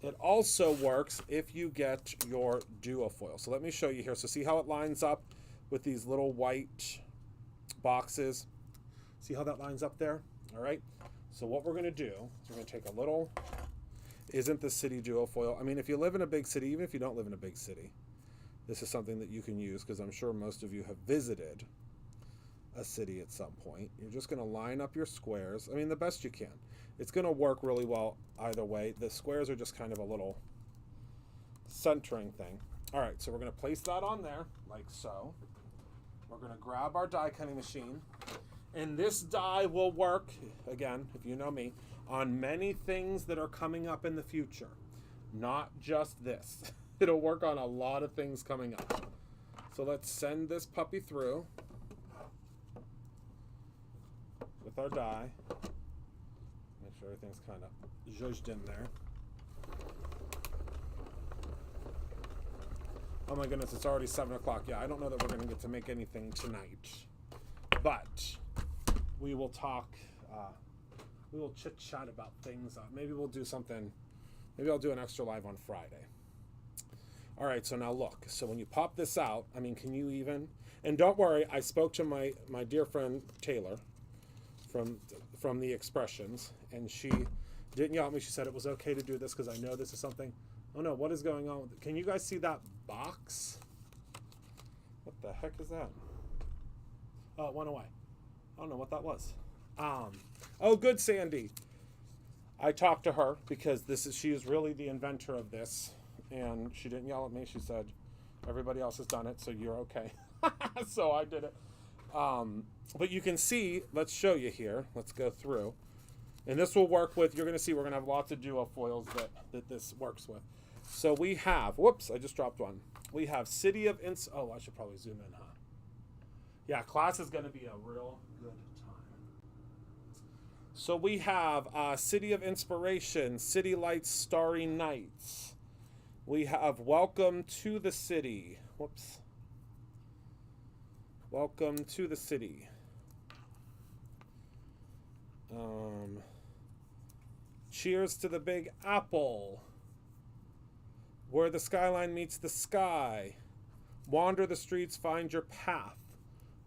it also works if you get your duofoil. So let me show you here. So see how it lines up with these little white boxes? See how that lines up there? All right. So what we're going to do is we're going to take a little, isn't the city duofoil? I mean, if you live in a big city, even if you don't live in a big city, this is something that you can use, because I'm sure most of you have visited a city at some point. You're just going to line up your squares. I mean, the best you can. It's going to work really well either way. The squares are just kind of a little centering thing. All right, so we're going to place that on there like so. We're going to grab our die cutting machine. And this die will work, again, if you know me, on many things that are coming up in the future. Not just this. It'll work on a lot of things coming up. So let's send this puppy through with our die. Make sure everything's kind of zhuzhed in there. Oh my goodness, it's already 7 o'clock. Yeah, I don't know that we're going to get to make anything tonight. But we will talk, we will chit-chat about things. Maybe we'll do something, maybe I'll do an extra live on Friday. All right, so now look. So when you pop this out, I mean, can you even? And don't worry, I spoke to my dear friend Taylor from the Expressions, and she didn't yell at me. She said it was okay to do this because I know this is something. Oh no, what is going on? Can you guys see that box? What the heck is that? Oh, it went away. I don't know what that was. Oh, good, Sandy. I talked to her because she is really the inventor of this, and she didn't yell at me. She said, everybody else has done it, so you're okay. So I did it. But you can see, let's show you here. Let's go through. And this will work with, you're going to see we're going to have lots of duo foils that this works with. So we have, whoops, I just dropped one. We have City of oh, I should probably zoom in, huh? Yeah, class is going to be a real good time. So we have City of Inspiration, City Lights, Starry Nights. We have Welcome to the City. Whoops. Welcome to the City. Cheers to the Big Apple. Where the skyline meets the sky. Wander the streets, find your path.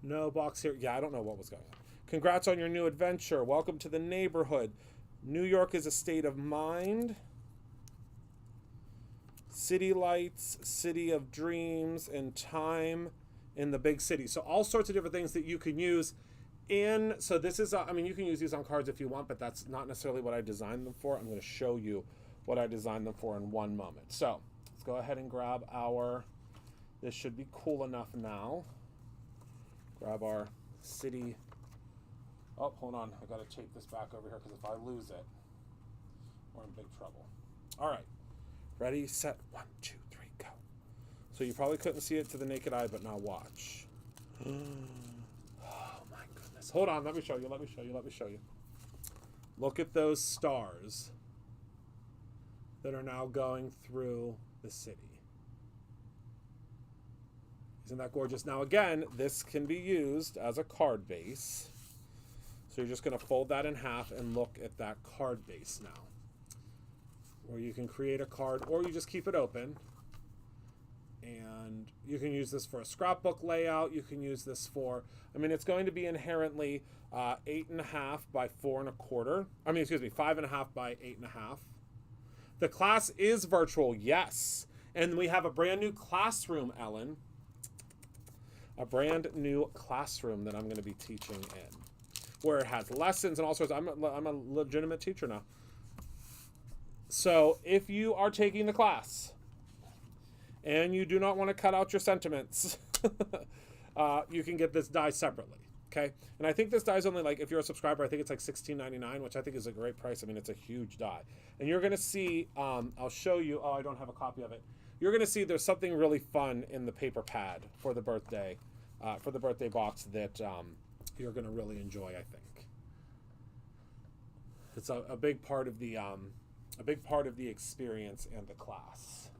No box here. Yeah, I don't know what was going on. Congrats on your new adventure. Welcome to the neighborhood. New York is a state of mind. City lights, city of dreams, and time in the big city. So all sorts of different things that you can use in. So this is, I mean, you can use these on cards if you want, but that's not necessarily what I designed them for. I'm going to show you what I designed them for in one moment. So let's go ahead and grab this should be cool enough now. Grab our city. Oh, hold on. I got to tape this back over here because if I lose it, we're in big trouble. All right. Ready, set, 1, 2, 3, go. So you probably couldn't see it to the naked eye, but now watch. Oh my goodness. Hold on. Let me show you. Let me show you. Let me show you. Look at those stars that are now going through the city. Isn't that gorgeous? Now again, this can be used as a card base. So you're just going to fold that in half and look at that card base now. Or you can create a card, or you just keep it open. And you can use this for a scrapbook layout. You can use this for, I mean, it's going to be inherently 8.5 by 4.25. I mean, excuse me, 5.5 by 8.5. The class is virtual, yes. And we have a brand new classroom, Ellen. A brand new classroom that I'm going to be teaching in, where it has lessons and all sorts. I'm a legitimate teacher now. So if you are taking the class and you do not want to cut out your sentiments, you can get this die separately. Okay. And I think this die is only like, if you're a subscriber, I think it's like $16.99, which I think is a great price. I mean, it's a huge die. And you're going to see, I'll show you. Oh, I don't have a copy of it. You're going to see there's something really fun in the paper pad for the birthday box that you're going to really enjoy, I think. It's a big part of the experience and the class.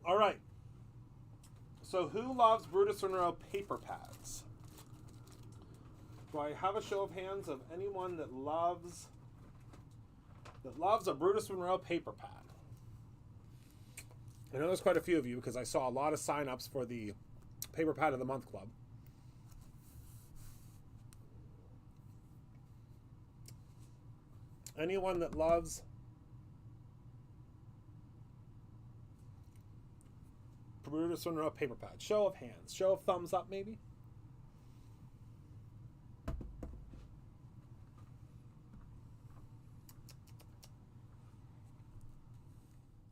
All right. So who loves Brutus Monroe paper pads? Do I have a show of hands of anyone that loves a Brutus Monroe paper pad? I know there's quite a few of you because I saw a lot of sign-ups for the Paper Pad of the Month Club. Anyone that loves Brutus Monroe paper pad. Show of hands. Show of thumbs up, maybe.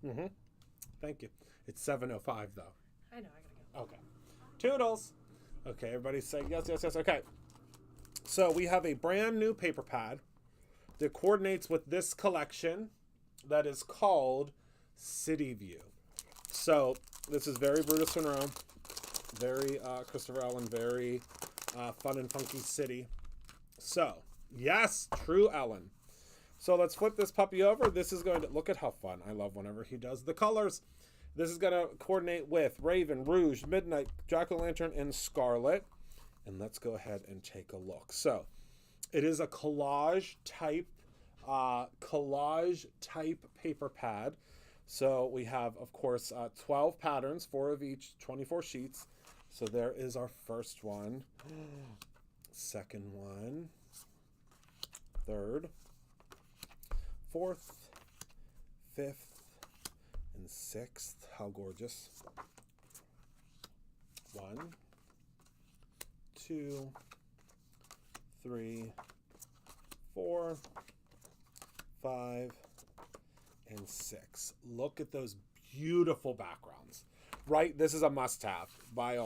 Mm-hmm. Thank you. It's 7:05 though. I know, I gotta go. Okay. Toodles. Okay, everybody say yes, yes, yes. Okay. So we have a brand new paper pad that coordinates with this collection that is called City View. So this is very Brutus Monroe, very Christopher Ellen, very fun and funky city. So, yes, true Ellen. So let's flip this puppy over. This is going to, look at how fun. I love whenever he does the colors. This is going to coordinate with Raven, Rouge, Midnight, Jack-o'-lantern, and Scarlet. And let's go ahead and take a look. So it is a collage type paper pad. So we have, of course, 12 patterns, 4 of each, 24 sheets. So there is our first one, second one, third, fourth, fifth, and sixth. How gorgeous. 1, 2, 3, 4, 5, and 6. Look at those beautiful backgrounds. Right, this is a must-have. Buy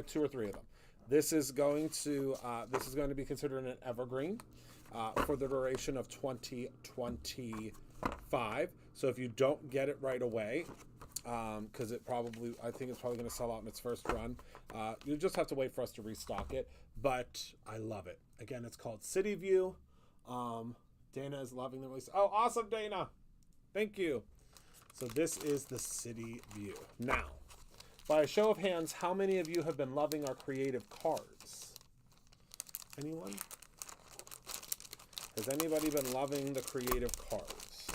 2 or 3 of them. This is going to be considered an evergreen for the duration of 2025. So if you don't get it right away, because I think it's probably going to sell out in its first run, you just have to wait for us to restock it. But I love it. Again, it's called City View. Dana is loving the release. Oh, awesome, Dana! Thank you. So this is the City View. Now, by a show of hands, how many of you have been loving our creative cards? Anyone? Has anybody been loving the creative cards?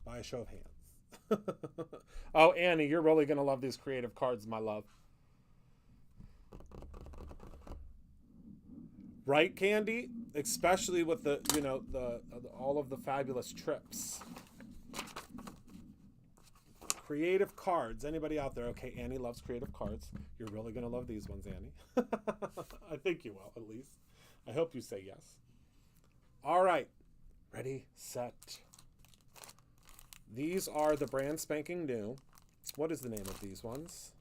By a show of hands. Oh, Annie, you're really going to love these creative cards, my love. Right, Candy? Especially with the all of the fabulous trips. Creative cards. Anybody out there? Okay, Annie loves creative cards. You're really going to love these ones, Annie. I think you will, at least. I hope you say yes. All right. Ready, set. These are the brand spanking new. What is the name of these ones?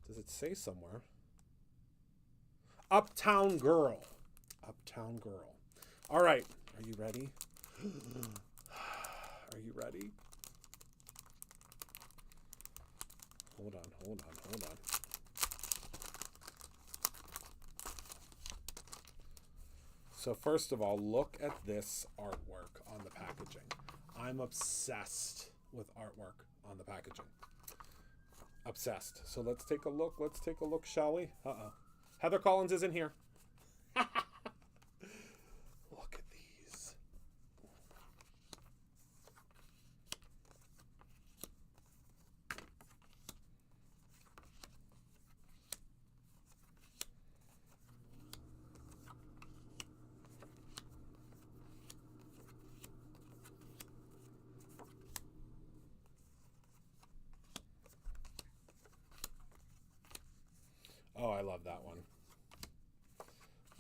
Does it say somewhere? Uptown Girl. Uptown Girl. All right. Are you ready? Are you ready? Hold on. So first of all, look at this artwork on the packaging. I'm obsessed with artwork on the packaging. Obsessed. So let's take a look. Shall we? Uh-oh. Heather Collins isn't here. Look at these. Oh, I love that one.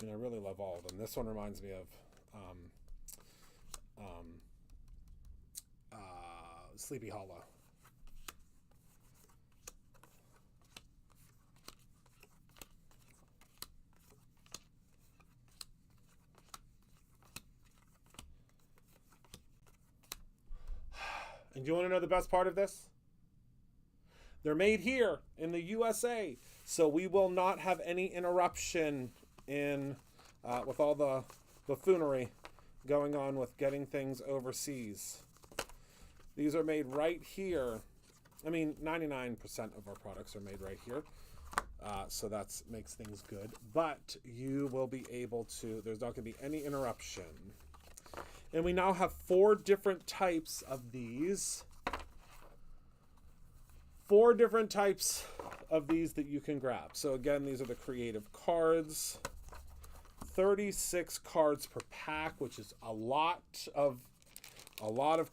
I mean, I really love all of them. This one reminds me of Sleepy Hollow. And do you want to know the best part of this? They're made here in the USA, so we will not have any interruption in with all the buffoonery going on with getting things overseas. These are made right here. I mean, 99% of our products are made right here, so that makes things good. But you will be able to, there's not going to be any interruption. And we now have 4 different types of these. 4 different types of these that you can grab. So again, these are the creative cards. 36 cards per pack, which is a lot of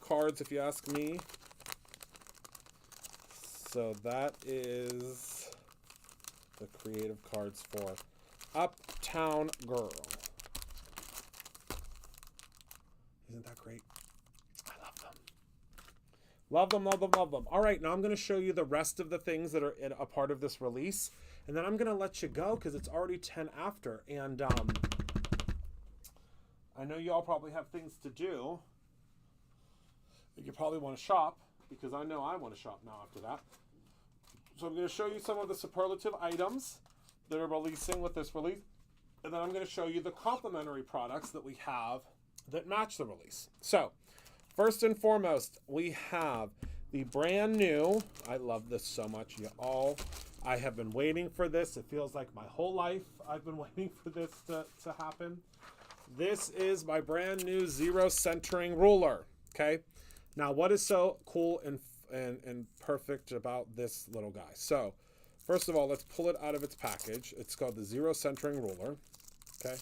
cards if you ask me. So that is the creative cards for Uptown Girl. Isn't that great? I love them. Love them, love them, love them. All right, now I'm going to show you the rest of the things that are a part of this release. And then I'm going to let you go because it's already 10 after. And I know you all probably have things to do. You probably want to shop because I know I want to shop now after that. So I'm going to show you some of the superlative items that are releasing with this release. And then I'm going to show you the complementary products that we have that match the release. So first and foremost, we have the brand new, I love this so much, you all. I have been waiting for this. It feels like my whole life I've been waiting for this to happen. This is my brand new zero centering ruler, okay? Now, what is so cool and perfect about this little guy? So, first of all, let's pull it out of its package. It's called the zero centering ruler, okay?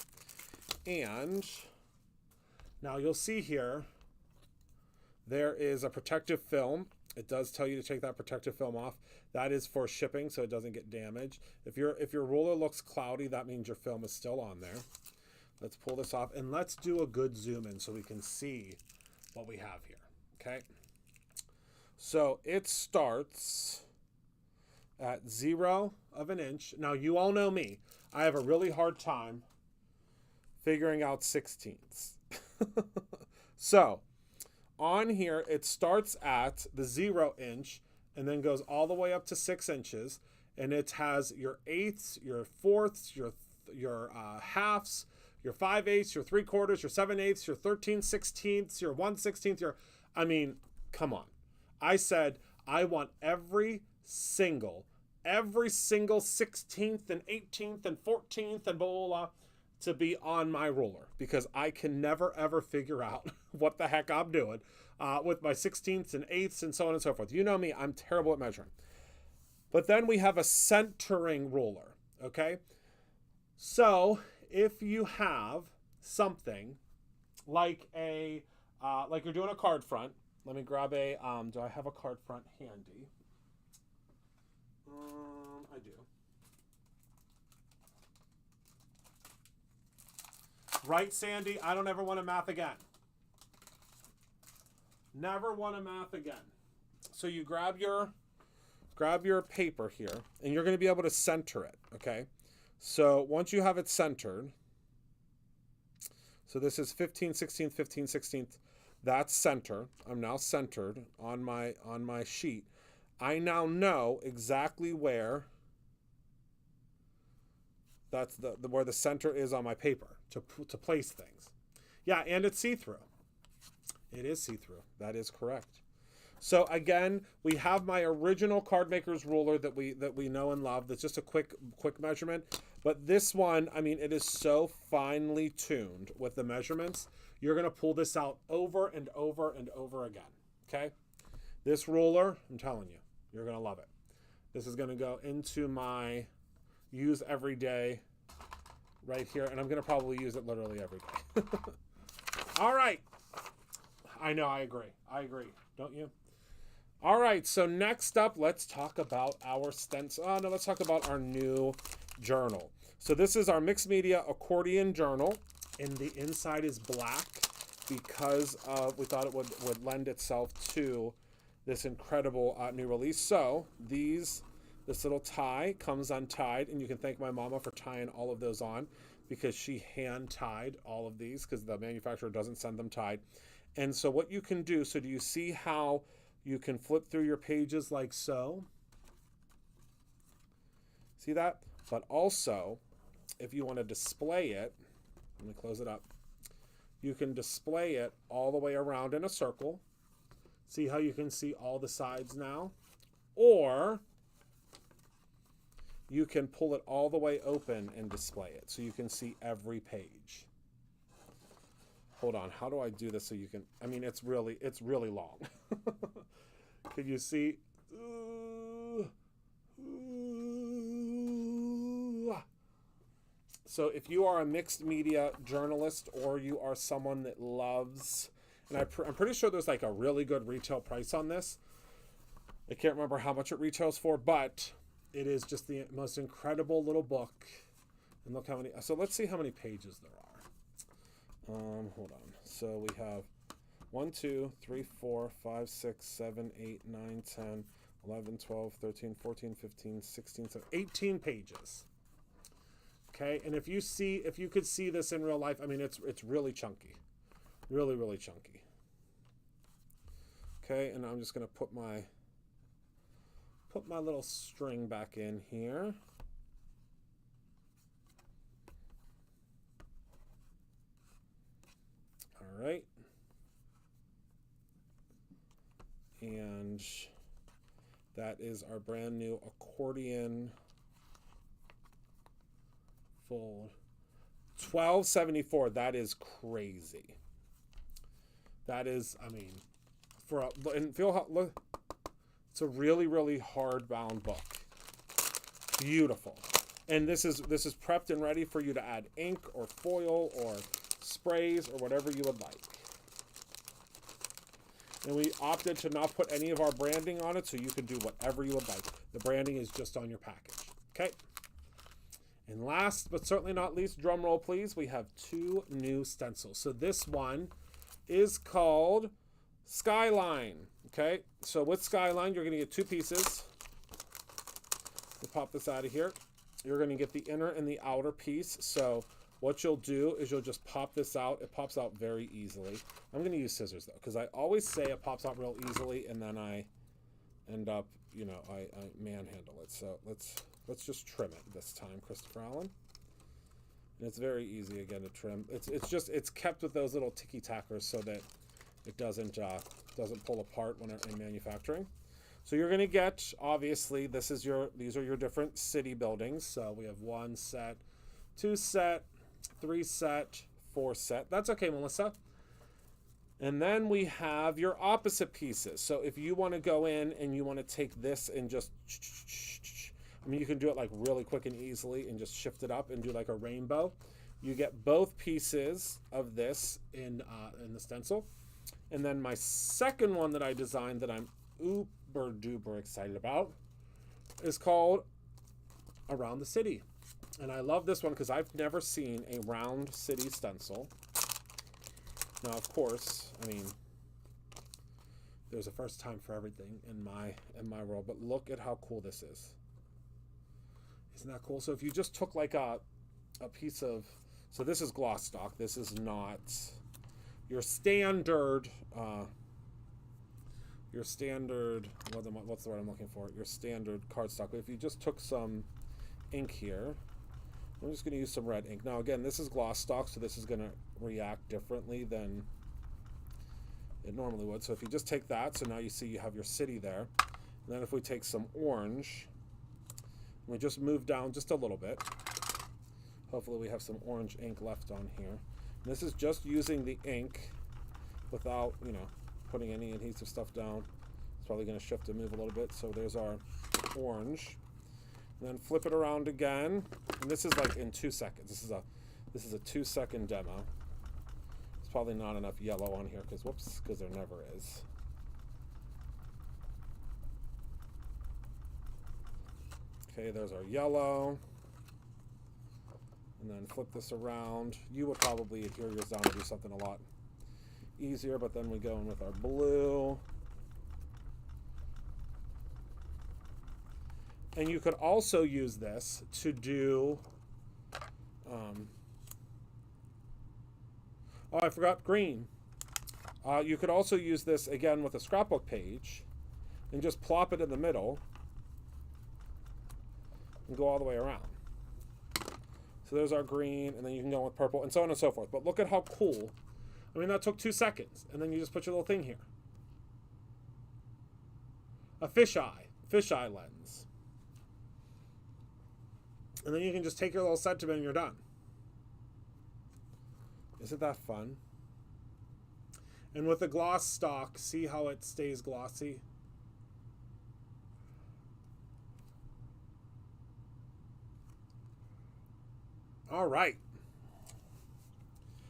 And now you'll see here, there is a protective film. It does tell you to take that protective film off. That is for shipping, so it doesn't get damaged. If your ruler looks cloudy, that means your film is still on there. Let's pull this off, and let's do a good zoom in so we can see what we have here, okay? So it starts at 0 of an inch. Now, you all know me. I have a really hard time figuring out 16ths. So, on here, it starts at the 0 inch and then goes all the way up to 6 inches. And it has your eighths, your fourths, your halves, your 5/8, your 3/4, your 7/8, your 13/16, your 1/16, I mean, come on. I said, I want every single 16th and 18th and 14th and blah, blah, blah to be on my ruler because I can never, ever figure out what the heck I'm doing with my 16ths and 8ths and so on and so forth. You know me, I'm terrible at measuring. But then we have a centering ruler, okay? So if you have something like like you're doing a card front, let me grab a, do I have a card front handy? I do. Right, Sandy? I don't ever want to math again. Never want to math again. So you grab your paper here, and you're going to be able to center it, okay? So once you have it centered, so this is 15, 16th, 15, 16th. That's center. I'm now centered on my sheet. I now know exactly where that's where the center is on my paper to place things. Yeah, and it's see-through. It is see-through. That is correct. So again, we have my original card maker's ruler that we know and love. That's just a quick measurement. But this one, I mean, it is so finely tuned with the measurements. You're going to pull this out over and over and over again. Okay? This ruler, I'm telling you, you're going to love it. This is going to go into my use every day right here. And I'm going to probably use it literally every day. All right. I know, I agree. Don't you? All right, so next up, let's talk about our stencil. Oh, no, let's talk about our new journal. So this is our mixed media accordion journal, and the inside is black because we thought it would lend itself to this incredible new release. So this little tie comes untied, and you can thank my mama for tying all of those on because she hand tied all of these because the manufacturer doesn't send them tied. And so what you can do, so do you see how you can flip through your pages like so? See that? But also, if you want to display it, let me close it up. You can display it all the way around in a circle. See how you can see all the sides now? Or you can pull it all the way open and display it so you can see every page. Hold on, how do I do this so you can, I mean, it's really long. Can you see? So if you are a mixed media journalist or you are someone that loves, and I'm pretty sure there's like a really good retail price on this. I can't remember how much it retails for, but it is just the most incredible little book. And look how many, so let's see how many pages there are. Hold on. So we have 1, 2, 3, 4, 5, 6, 7, 8, 9, 10, 11, 12, 13, 14, 15, 16, 17, 18 pages. Okay, and if you could see this in real life, I mean, it's really chunky. Really, really chunky. Okay, and I'm just going to put my little string back in here. All right. And that is our brand new accordion fold. $12.74. That is crazy. That is, I mean, and feel how, look, it's a really, really hardbound book. Beautiful. And this is prepped and ready for you to add ink or foil or sprays or whatever you would like. And we opted to not put any of our branding on it, so you can do whatever you would like. The branding is just on your package. Okay. And last but certainly not least, drum roll please, we have 2 new stencils. So this one is called Skyline. Okay, so with Skyline, you're going to get 2 pieces. We'll pop this out of here. You're going to get the inner and the outer piece. So what you'll do is you'll just pop this out. It pops out very easily. I'm going to use scissors though, because I always say it pops out real easily, and then I end up, you know, I manhandle it. So let's just trim it this time, Christopher Allen. And it's very easy again to trim. It's kept with those little ticky tackers so that it doesn't pull apart when in manufacturing. So you're going to get, obviously, these are your different city buildings. So we have 1 set, 2 set, 3 set, 4 set. That's okay, Melissa. And then we have your opposite pieces. So if you want to go in and you want to take this and just, I mean, you can do it like really quick and easily and just shift it up and do like a rainbow. You get both pieces of this in the stencil. And then my second one that I designed that I'm uber duper excited about is called Around the City. And I love this one because I've never seen a round city stencil. Now, of course, I mean, there's a first time for everything in my world, but look at how cool this is. Isn't that cool? So if you just took like a piece of, so this is gloss stock. This is not your standard, what's the word I'm looking for? Your standard cardstock. But if you just took some ink here, I'm just going to use some red ink. Now, again, this is gloss stock, so this is going to react differently than it normally would. So if you just take that, so now you see you have your city there. And then if we take some orange, we just move down just a little bit. Hopefully we have some orange ink left on here. And this is just using the ink without, you know, putting any adhesive stuff down. It's probably going to shift and move a little bit. So there's our orange. And then flip it around again. And this is like in 2 seconds. This is a 2-second demo. There's probably not enough yellow on here because there never is. Okay, there's our yellow. And then flip this around. You would probably adhere yours down to do something a lot easier, but then we go in with our blue. And you could also use this to do, oh, I forgot green. You could also use this again with a scrapbook page and just plop it in the middle and go all the way around. So there's our green, and then you can go with purple, and so on and so forth. But look at how cool. I mean, that took 2 seconds, and then you just put your little thing here. A fisheye lens. And then you can just take your little sentiment and you're done. Isn't that fun? And with the gloss stock, see how it stays glossy? All right.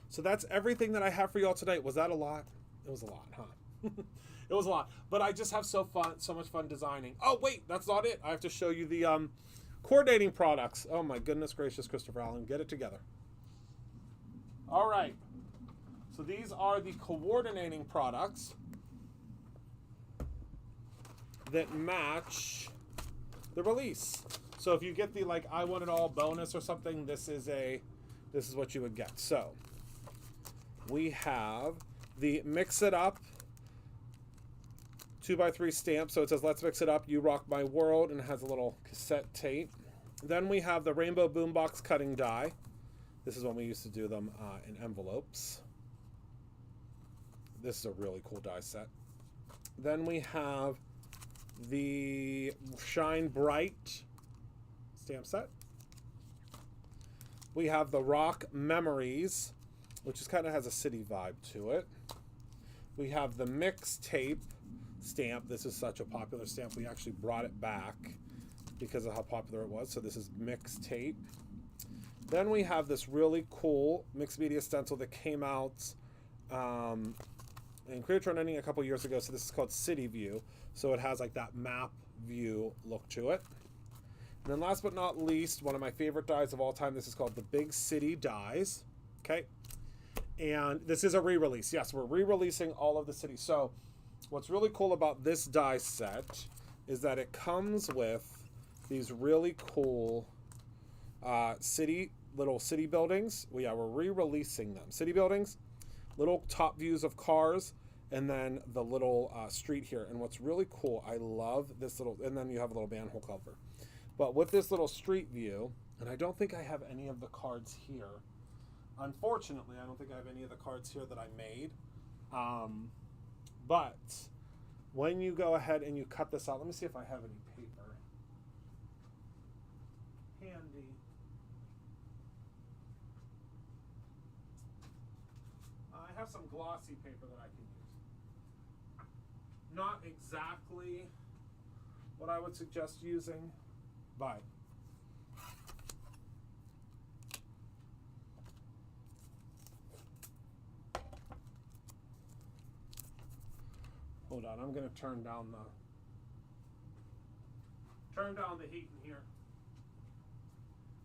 So that's everything that I have for y'all today. Was that a lot? It was a lot, huh? It was a lot, but I just have so much fun designing. Oh wait, that's not it. I have to show you the coordinating products. Oh my goodness gracious, Christopher Allen, get it together. All right, so these are the coordinating products that match the release. So if you get the like I want it all bonus or something, this is what you would get. So we have the Mix It Up 2x3 stamp. So it says let's mix it up, you rock my world, and it has a little cassette tape. Then we have the Rainbow Boombox cutting die. This is when we used to do them in envelopes. This is a really cool die set. Then we have the Shine Bright stamp set. We have the Rock Memories, which is kind of has a city vibe to it. We have the Mixtape stamp. This is such a popular stamp. We actually brought it back because of how popular it was. So this is Mixtape. Then we have this really cool mixed media stencil that came out in Creator Ending a couple years ago. So this is called City View. So it has like that map view look to it. And then last but not least, one of my favorite dies of all time. This is called the Big City Dies. Okay. And this is a re-release. Yes, we're re-releasing all of the cities. So what's really cool about this die set is that it comes with these really cool little city buildings. We're re-releasing them. City buildings, little top views of cars, and then the little street here. And what's really cool, I love this little, and then you have a little manhole cover. But with this little street view, and I don't think I have any of the cards here. Unfortunately, I don't think I have any of the cards here that I made. But when you go ahead and you cut this out, let me see if I have any paper handy. I have some glossy paper that I can use. Not exactly what I would suggest using, but hold on, I'm going to turn down the heat in here.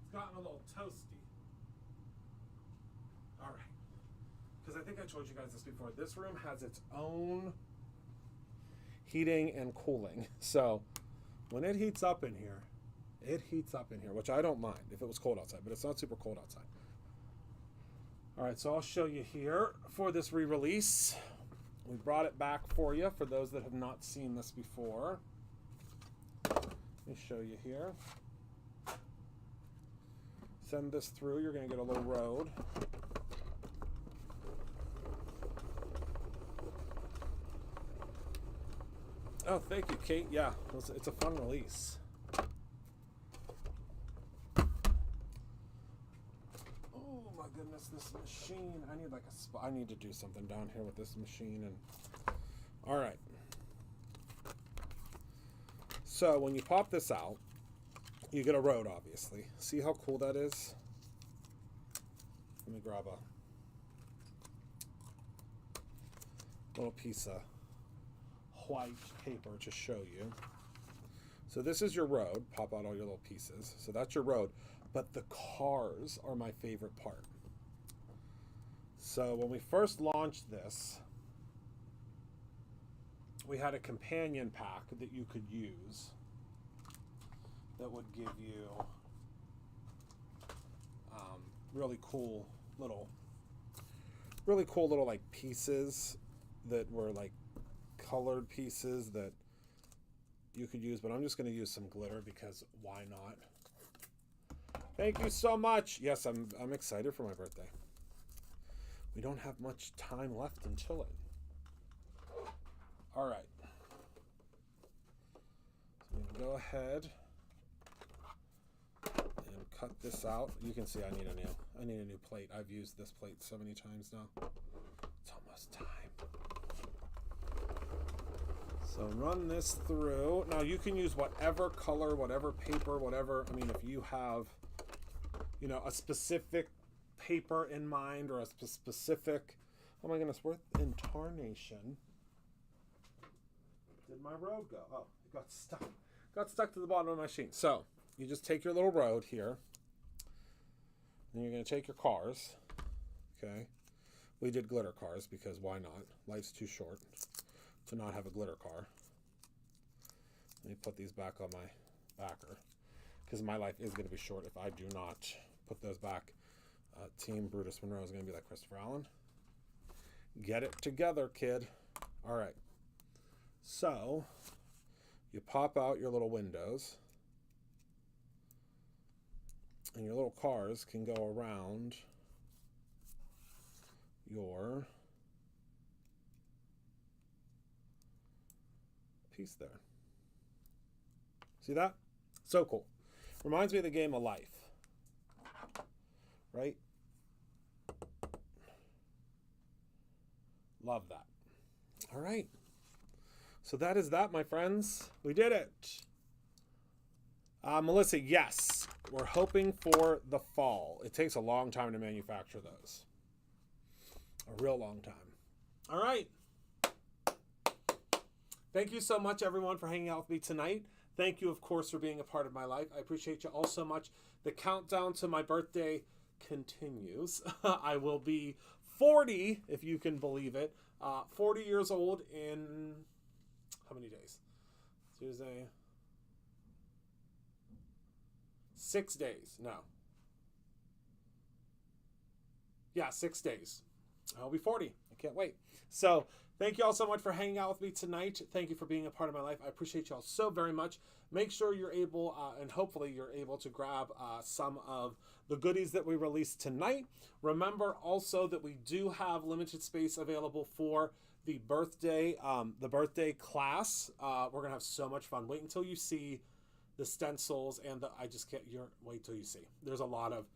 It's gotten a little toasty. All right. Because I think I told you guys this before. This room has its own heating and cooling. So when it heats up in here, which I don't mind if it was cold outside, but it's not super cold outside. All right, so I'll show you here for this re-release. We brought it back for you for those that have not seen this before. Let me show you here. Send this through, you're going to get a little road. Oh, thank you, Kate. Yeah, it's a fun release. Oh my goodness, this machine. I need like a spot. I need to do something down here with this machine. And all right. So when you pop this out, you get a road, obviously. See how cool that is? Let me grab a little piece of white paper to show you. So this is your road. Pop out all your little pieces. So that's your road. But the cars are my favorite part. So when we first launched this, we had a companion pack that you could use that would give you really cool little like pieces that were like colored pieces that you could use, but I'm just going to use some glitter because why not? Thank you so much. Yes, I'm excited for my birthday. We don't have much time left until it. All right. So I'm going to go ahead and cut this out. You can see I need a new plate. I've used this plate so many times now. It's almost time. So run this through. Now you can use whatever color, whatever paper, whatever. I mean, if you have, you know, a specific paper in mind or a specific, oh my goodness, we're in tarnation. did my road go? Oh, it got stuck. Got stuck to the bottom of my machine. So you just take your little road here. And you're going to take your cars. Okay. We did glitter cars because why not? Life's too short to not have a glitter car. Let me put these back on my backer because my life is going to be short if I do not put those back. Team Brutus Monroe is going to be like Christopher Allen. Get it together, kid. All right. So you pop out your little windows and your little cars can go around your piece there. See that? So cool. Reminds me of the game of life. Right? Love that. All right. So that is that, my friends. We did it. Melissa, yes. We're hoping for the fall. It takes a long time to manufacture those. A real long time. All right. Thank you so much, everyone, for hanging out with me tonight. Thank you, of course, for being a part of my life. I appreciate you all so much. The countdown to my birthday continues. I will be 40, if you can believe it. 40 years old in how many days? Tuesday. 6 days. No. Yeah, 6 days. I'll be 40. I can't wait. So thank you all so much for hanging out with me tonight. Thank you for being a part of my life. I appreciate you all so very much. Make sure you're able, and hopefully you're able to grab some of the goodies that we released tonight. Remember also that we do have limited space available for the birthday class. We're going to have so much fun. Wait until you see the stencils and wait till you see. There's a lot of,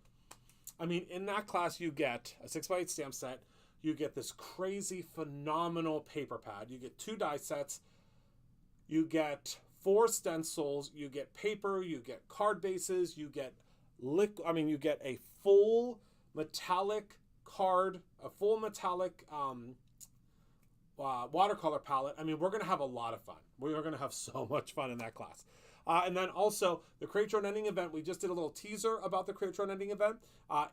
in that class you get a 6x8 stamp set. You get this crazy, phenomenal paper pad. You get 2 die sets. You get 4 stencils. You get paper. You get card bases. You get you get a full metallic card, a full metallic watercolor palette. We're going to have a lot of fun. We are going to have so much fun in that class. And then also the Create Your Own Ending event. We just did a little teaser about the Create Your Own Ending event.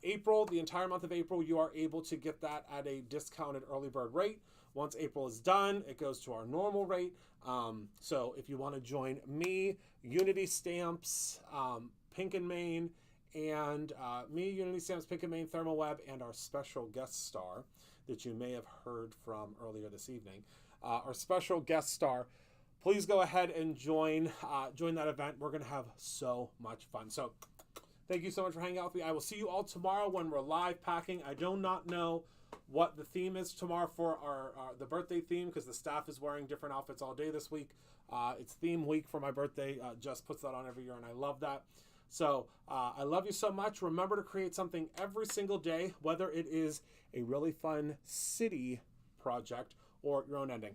April, the entire month of April, you are able to get that at a discounted early bird rate. Once April is done, it goes to our normal rate. So if you want to join me, Unity Stamps, Pink and Main, and Unity Stamps, Pink and Main, Thermoweb, and our special guest star that you may have heard from earlier this evening, our special guest star, please go ahead and join that event. We're going to have so much fun. So thank you so much for hanging out with me. I will see you all tomorrow when we're live packing. I do not know what the theme is tomorrow for the birthday theme because the staff is wearing different outfits all day this week. It's theme week for my birthday. Jess puts that on every year, and I love that. So I love you so much. Remember to create something every single day, whether it is a really fun city project or your own ending.